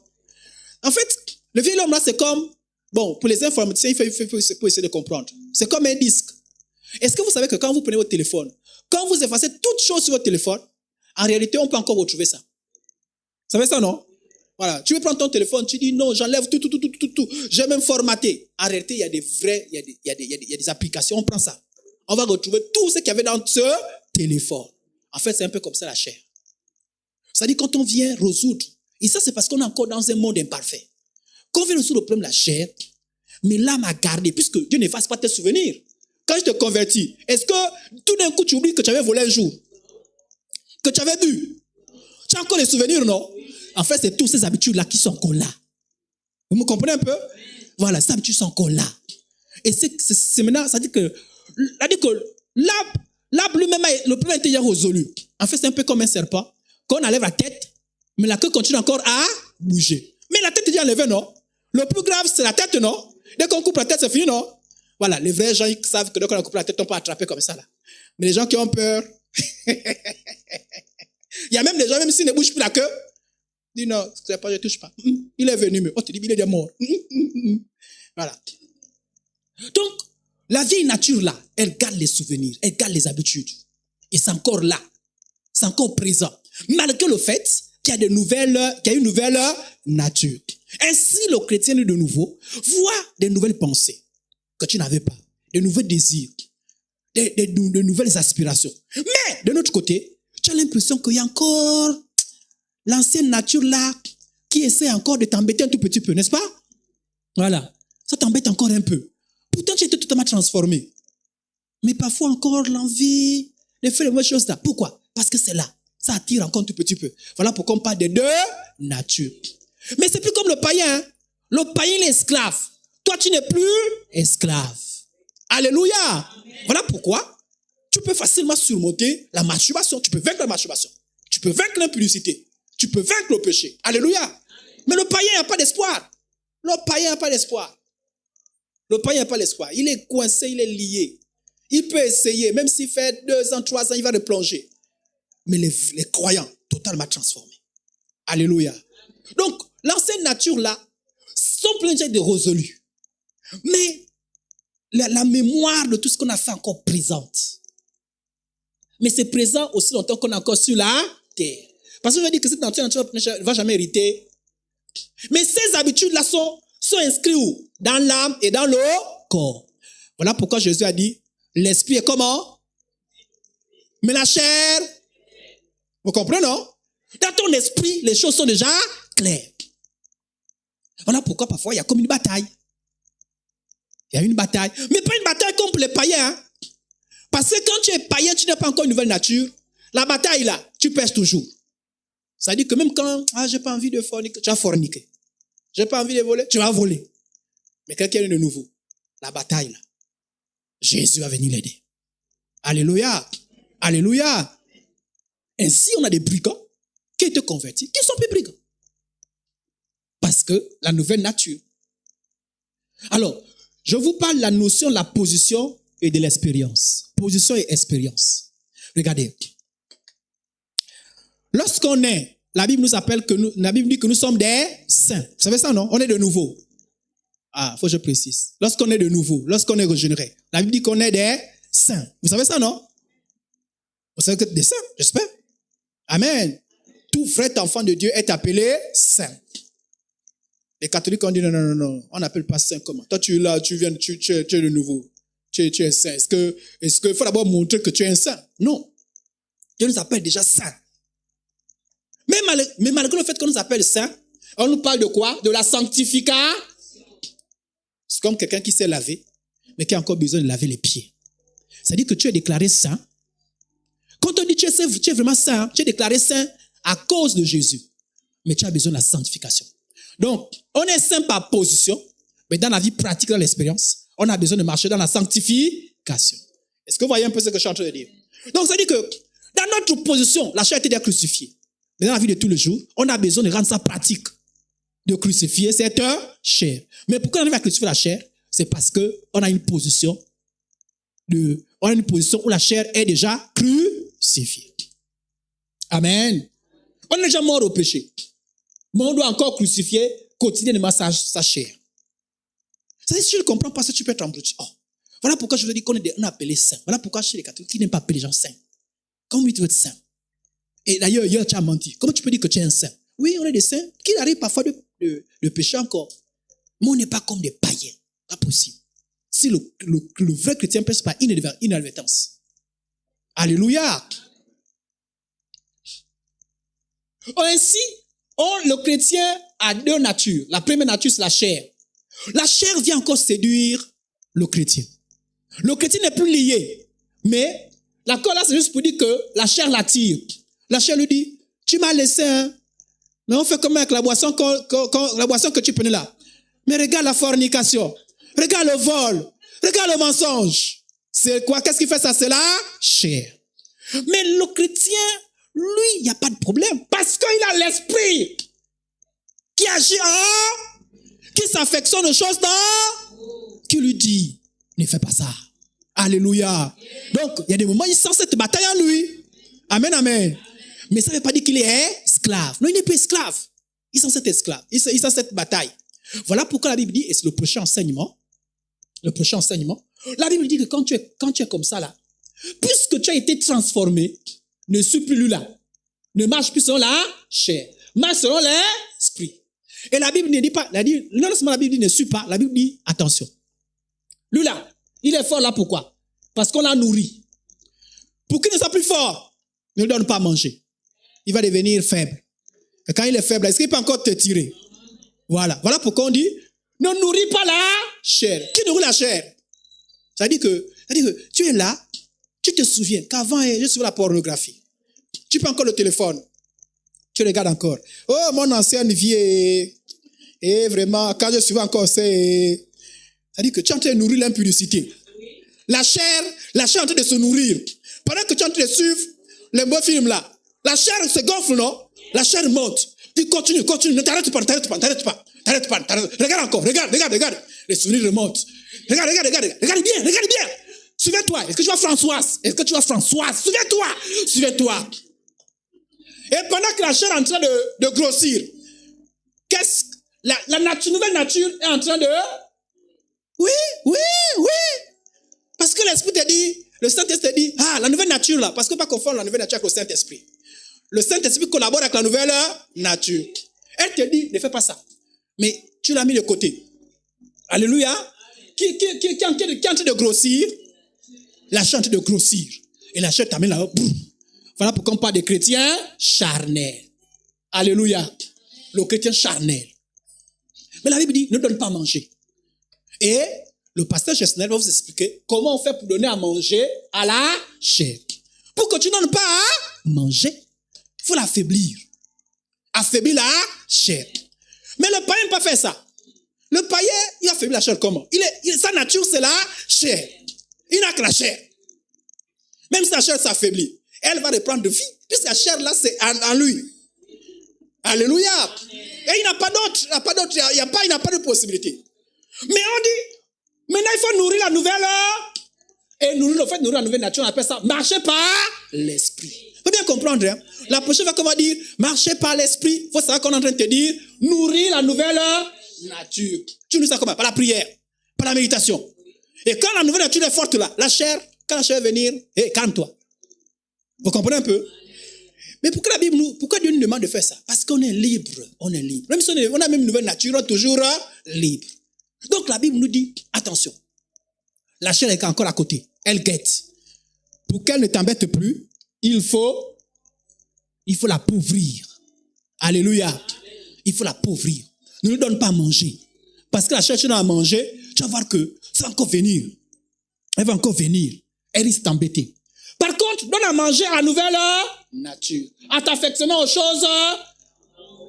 En fait, le vieil homme-là, c'est comme, bon, pour les informaticiens, il faut essayer de comprendre. C'est comme un disque. Est-ce que vous savez que quand vous prenez votre téléphone, quand vous effacez toute chose sur votre téléphone, en réalité, on peut encore retrouver ça. Vous savez ça, non? Voilà. Tu veux prendre ton téléphone, tu dis non, j'enlève tout. J'ai même formaté. En réalité, il y a des applications, on prend ça. On va retrouver tout ce qu'il y avait dans ce téléphone. En fait, c'est un peu comme ça la chair. C'est-à-dire quand on vient résoudre, et ça c'est parce qu'on est encore dans un monde imparfait. Quand on vient résoudre le problème de la chair, mais l'âme a gardé, puisque Dieu n'efface pas tes souvenirs. Quand je te convertis, est-ce que tout d'un coup tu oublies que tu avais volé un jour? Que tu avais bu? Tu as encore les souvenirs, non? En fait, c'est toutes ces habitudes-là qui sont encore là. Vous me comprenez un peu? Voilà, ces habitudes sont encore là. Et c'est maintenant, ça dit que l'arbre lui-même, le problème était déjà résolu. En fait, c'est un peu comme un serpent. Quand on enlève la tête, mais la queue continue encore à bouger. Mais la tête est déjà enlevée, non? Le plus grave, c'est la tête, non? Dès qu'on coupe la tête, c'est fini, non? Voilà, les vrais gens, ils savent que dès qu'on a coupé la tête, on peut attraper comme ça, là. Mais les gens qui ont peur, il y a même des gens, même s'ils ne bougent plus la queue, disent non, je ne touche pas. Il est venu, mais on te dit, il est déjà mort. Voilà. Donc, la vieille nature là, elle garde les souvenirs, elle garde les habitudes. Et c'est encore là. C'est encore présent. Malgré le fait qu'il y a une nouvelle nature. Ainsi, le chrétien de nouveau voit des nouvelles pensées que tu n'avais pas. Des nouveaux désirs. De nouvelles aspirations. Mais, de notre côté, tu as l'impression qu'il y a encore l'ancienne nature là qui essaie encore de t'embêter un tout petit peu, n'est-ce pas? Voilà. Ça t'embête encore un peu. Pourtant, tu étais totalement transformé. Mais parfois encore l'envie de faire les mêmes choses là. Pourquoi? Parce que c'est là. Ça attire encore un tout petit peu. Voilà pourquoi on parle des deux natures. Mais c'est plus comme le païen. Hein? Le païen il est esclave. Toi, tu n'es plus esclave. Alléluia. Amen. Voilà pourquoi tu peux facilement surmonter la masturbation. Tu peux vaincre la masturbation. Tu peux vaincre l'impudicité. Tu peux vaincre le péché. Alléluia. Amen. Mais le païen n'a pas d'espoir. Le païen n'a pas d'espoir. Le païen n'a pas d'espoir. Il est coincé, il est lié. Il peut essayer, même s'il fait 2 ans, 3 ans, il va replonger. Mais les croyants, totalement transformés. Alléluia. Donc, l'ancienne nature là, sont pleins de résolus. Mais la mémoire de tout ce qu'on a fait encore présente. Mais c'est présent aussi longtemps qu'on est encore sur la terre. Parce que je veux dire que cette nature ne va jamais hériter. Mais ces habitudes-là sont inscrites où? Dans l'âme et dans le corps. Voilà pourquoi Jésus a dit, l'esprit est comment? Mais la chair, vous comprenez, non? Dans ton esprit, les choses sont déjà claires. Voilà pourquoi parfois il y a comme une bataille. Il y a une bataille. Mais pas une bataille comme pour les païens. Hein? Parce que quand tu es païen, tu n'as pas encore une nouvelle nature. La bataille là, tu perds toujours. Ça veut dire que même quand, j'ai pas envie de forniquer, tu vas forniquer. J'ai pas envie de voler, tu vas voler. Mais quelqu'un est de nouveau. La bataille là, Jésus va venir l'aider. Alléluia. Alléluia. Ainsi, on a des brigands qui étaient convertis, qui sont plus brigands. Parce que la nouvelle nature. Alors, je vous parle de la notion de la position et de l'expérience. Position et expérience. Regardez. Lorsqu'on est, la Bible dit que nous sommes des saints. Vous savez ça, non? On est de nouveau. Faut que je précise. Lorsqu'on est de nouveau, lorsqu'on est régénéré, la Bible dit qu'on est des saints. Vous savez ça, non? Vous savez que des saints, j'espère. Amen. Tout vrai enfant de Dieu est appelé saint. Les catholiques ont dit non, on n'appelle pas saint comment? Toi, tu es là, tu viens, tu es de nouveau. Tu es saint. Est-ce que faut d'abord montrer que tu es un saint? Non. Dieu nous appelle déjà saint. Mais malgré le fait qu'on nous appelle saint, on nous parle de quoi? De la sanctification. C'est comme quelqu'un qui s'est lavé, mais qui a encore besoin de laver les pieds. C'est-à-dire que tu es déclaré saint. Quand on dit tu es vraiment saint, tu es déclaré saint à cause de Jésus. Mais tu as besoin de la sanctification. Donc, on est saint par position, mais dans la vie pratique, dans l'expérience, on a besoin de marcher dans la sanctification. Est-ce que vous voyez un peu ce que je suis en train de dire? Donc, ça dit que dans notre position, la chair était déjà crucifiée. Mais dans la vie de tous les jours, on a besoin de rendre ça pratique. De crucifier cette chair. Mais pourquoi on arrive à crucifier la chair? C'est parce qu'on a une position où la chair est déjà crucifiée. Amen. On est déjà mort au péché. Mais on doit encore crucifier quotidiennement sa chair. C'est-à-dire, si tu ne comprends pas ça, tu peux être embrouillé. Voilà pourquoi je veux dire qu'on est appelé saint. Voilà pourquoi chez les catholiques, qui n'aiment pas appeler les gens saints. Comment tu veux être saint? Et d'ailleurs, hier, tu as menti. Comment tu peux dire que tu es un saint? Oui, on est des saints qui arrivent parfois de pécher encore. Mais on n'est pas comme des païens. Pas possible. Si le vrai chrétien pêche par inadvertance. Alléluia. Ainsi, le chrétien a 2 natures. La première nature, c'est la chair. La chair vient encore séduire le chrétien. Le chrétien n'est plus lié. Mais, l'accord là, c'est juste pour dire que la chair l'attire. La chair lui dit, tu m'as laissé, hein? Mais on fait comme avec la boisson que tu prenais là. Mais regarde la fornication. Regarde le vol. Regarde le mensonge. C'est quoi? Qu'est-ce qui fait ça? C'est la chair. Mais le chrétien, lui, il n'y a pas de problème. Parce qu'il a l'esprit qui agit qui s'affectionne aux choses qui lui dit, ne fais pas ça. Alléluia. Donc, il y a des moments, il sent cette bataille en lui. Amen, amen. Mais ça ne veut pas dire qu'il est esclave. Non, il n'est pas esclave. Il sent cet esclave. Il sent cette bataille. Voilà pourquoi la Bible dit, et c'est le prochain enseignement, la Bible dit que quand tu es comme ça là, puisque tu as été transformé, ne suis plus lui là. Ne marche plus selon la chair. Marche selon l'esprit. Et la Bible ne dit pas, non seulement la Bible dit ne suis pas, la Bible dit attention. Lui là, il est fort là pourquoi? Parce qu'on l'a nourri. Pour qu'il ne soit plus fort, ne lui donne pas à manger. Il va devenir faible. Et quand il est faible, est-ce qu'il peut encore te tirer? Voilà. Voilà pourquoi on dit, ne nourris pas la chair. Qui nourrit la chair? Ça dit que tu es là, tu te souviens qu'avant, je suivais la pornographie. Tu prends encore le téléphone. Tu regardes encore. Oh, mon ancienne vie et vraiment, quand je suivais encore, ça dit que tu es en train de nourrir l'impudicité. La chair est en train de se nourrir. Pendant que tu es en train de suivre les beaux films là, la chair se gonfle, non? La chair monte. Tu continues, ne t'arrête pas. Regarde encore, regarde. Les souvenirs remontent. Regarde bien. Souviens-toi. Est-ce que tu vois Françoise? Souviens-toi. Et pendant que la chair est en train de grossir, la nouvelle nature est en train de... Oui. Parce que l'Esprit te dit, le Saint-Esprit te dit, la nouvelle nature là, parce que pas confondre la nouvelle nature avec le Saint-Esprit. Le Saint-Esprit collabore avec la nouvelle nature. Elle te dit, ne fais pas ça. Mais tu l'as mis de côté. Alléluia. Qui est en train de grossir? La chair est en train de grossir. Et la chair t'amène là-haut. Voilà pourquoi on parle des chrétiens charnels. Alléluia. Le chrétien charnel. Mais la Bible dit, ne donne pas à manger. Et le pasteur Chesnel va vous expliquer comment on fait pour donner à manger à la chair. Pour que tu ne donnes pas à manger, il faut l'affaiblir. Affaiblir la chair. Mais le païen n'a pas fait ça. Le païen, il affaiblit la chair comment? Sa nature, c'est la chair. Il n'a que la chair. Même si la chair s'affaiblit, elle va reprendre de vie, puisque la chair là, c'est en lui. Alléluia. Et il n'a pas d'autre. Il n'a pas de possibilité. Mais on dit, maintenant il faut nourrir la nouvelle. Et le fait de nourrir la nouvelle nature, on appelle ça marcher par l'esprit. Il faut bien comprendre. Hein? La prochaine fois qu'on va dire marcher par l'esprit, il faut savoir qu'on est en train de te dire nourrir la nouvelle nature. Tu nous sais comment? Par la prière, par la méditation. Et quand la nouvelle nature est forte là, quand la chair va venir, calme-toi. Vous comprenez un peu? Mais pourquoi Dieu nous demande de faire ça? Parce qu'on est libre. Même si on a même une nouvelle nature, on est toujours libre. Donc la Bible nous dit, attention, la chair est encore à côté. Elle guette. Pour qu'elle ne t'embête plus, il faut l'appauvrir. Alléluia. Il faut l'appauvrir. Ne lui donne pas à manger. Parce que la chair, tu n'as à manger, tu vas voir que ça va encore venir. Elle va encore venir. Elle risque t'embêter. Par contre, donne à manger à la nouvelle nature. En t'affectionnant aux choses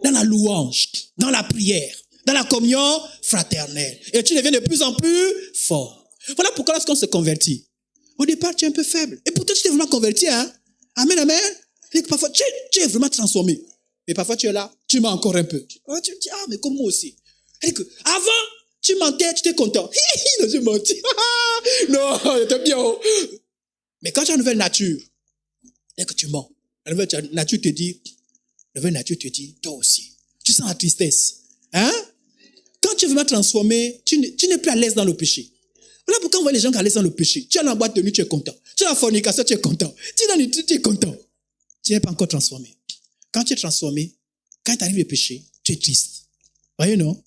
dans la louange, dans la prière, dans la communion fraternelle. Et tu deviens de plus en plus fort. Voilà pourquoi lorsqu'on se convertit, au départ, tu es un peu faible. Et pourtant, tu t'es vraiment converti. Hein? Amen. Et que parfois, tu es vraiment transformé. Mais parfois, tu es là, tu mens encore un peu. Tu te dis, mais comme moi aussi. Et que, avant, tu mentais, tu étais content. Non, j'ai menti. Non, j'étais bien. Mais quand tu as une nouvelle nature, dès que tu mens, la nouvelle nature te dit, toi aussi, tu sens la tristesse. Hein? Quand tu es vraiment transformé, tu n'es plus à l'aise dans le péché. Voilà pourquoi on voit les gens qui sont à l'aise dans le péché. Tu es dans la boîte de nuit, tu es content. Tu es dans la fornication, tu es content. Tu es dans le truc, tu es content. Tu n'es pas encore transformé. Quand tu es transformé, quand tu arrives le péché, tu es triste. Voyez, non?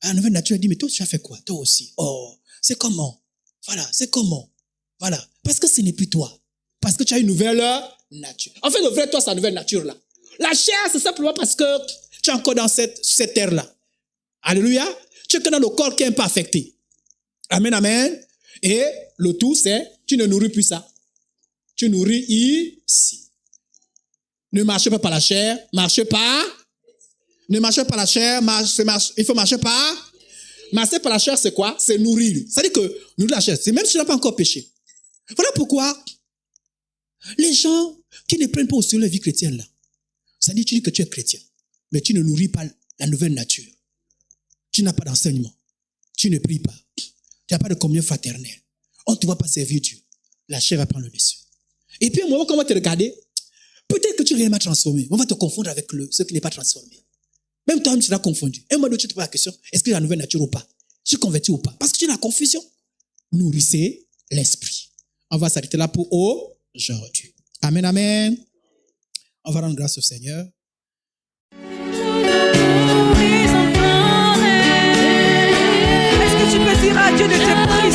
La nouvelle nature dit, mais toi, tu as fait quoi? Toi aussi. Oh, c'est comment? Voilà, c'est comment? Voilà. Parce que ce n'est plus toi. Parce que tu as une nouvelle nature. En fait, le vrai toi, c'est la nouvelle nature là. La chair, c'est simplement parce que tu es encore dans cette terre-là. Alléluia. Tu es que dans le corps qui est un peu affecté. Amen. Et le tout, c'est, tu ne nourris plus ça. Tu nourris ici. Ne marchez pas par la chair, marchez pas. Ne marchez pas par la chair, il faut marcher par. Marcher par la chair, c'est quoi? C'est nourrir. C'est-à-dire que nourrir la chair, c'est même si tu n'as pas encore péché. Voilà pourquoi les gens qui ne prennent pas au sérieux la vie chrétienne là, c'est-à-dire tu dis que tu es chrétien, mais tu ne nourris pas la nouvelle nature. Tu n'as pas d'enseignement. Tu ne pries pas. Tu n'as pas de communion fraternelle. On ne te voit pas servir Dieu. La chair va prendre le dessus. Et puis, au moment où on va te regarder, peut-être que tu es réellement transformé. On va te confondre avec ceux qui n'est pas transformé. Même toi, tu seras confondu. Et moi, tu te poses la question, est-ce que j'ai la nouvelle nature ou pas? Je suis converti ou pas? Parce que tu es dans la confusion. Nourrissez l'esprit. On va s'arrêter là pour aujourd'hui. Amen. On va rendre grâce au Seigneur. Est-ce que tu peux dire à Dieu de te briser?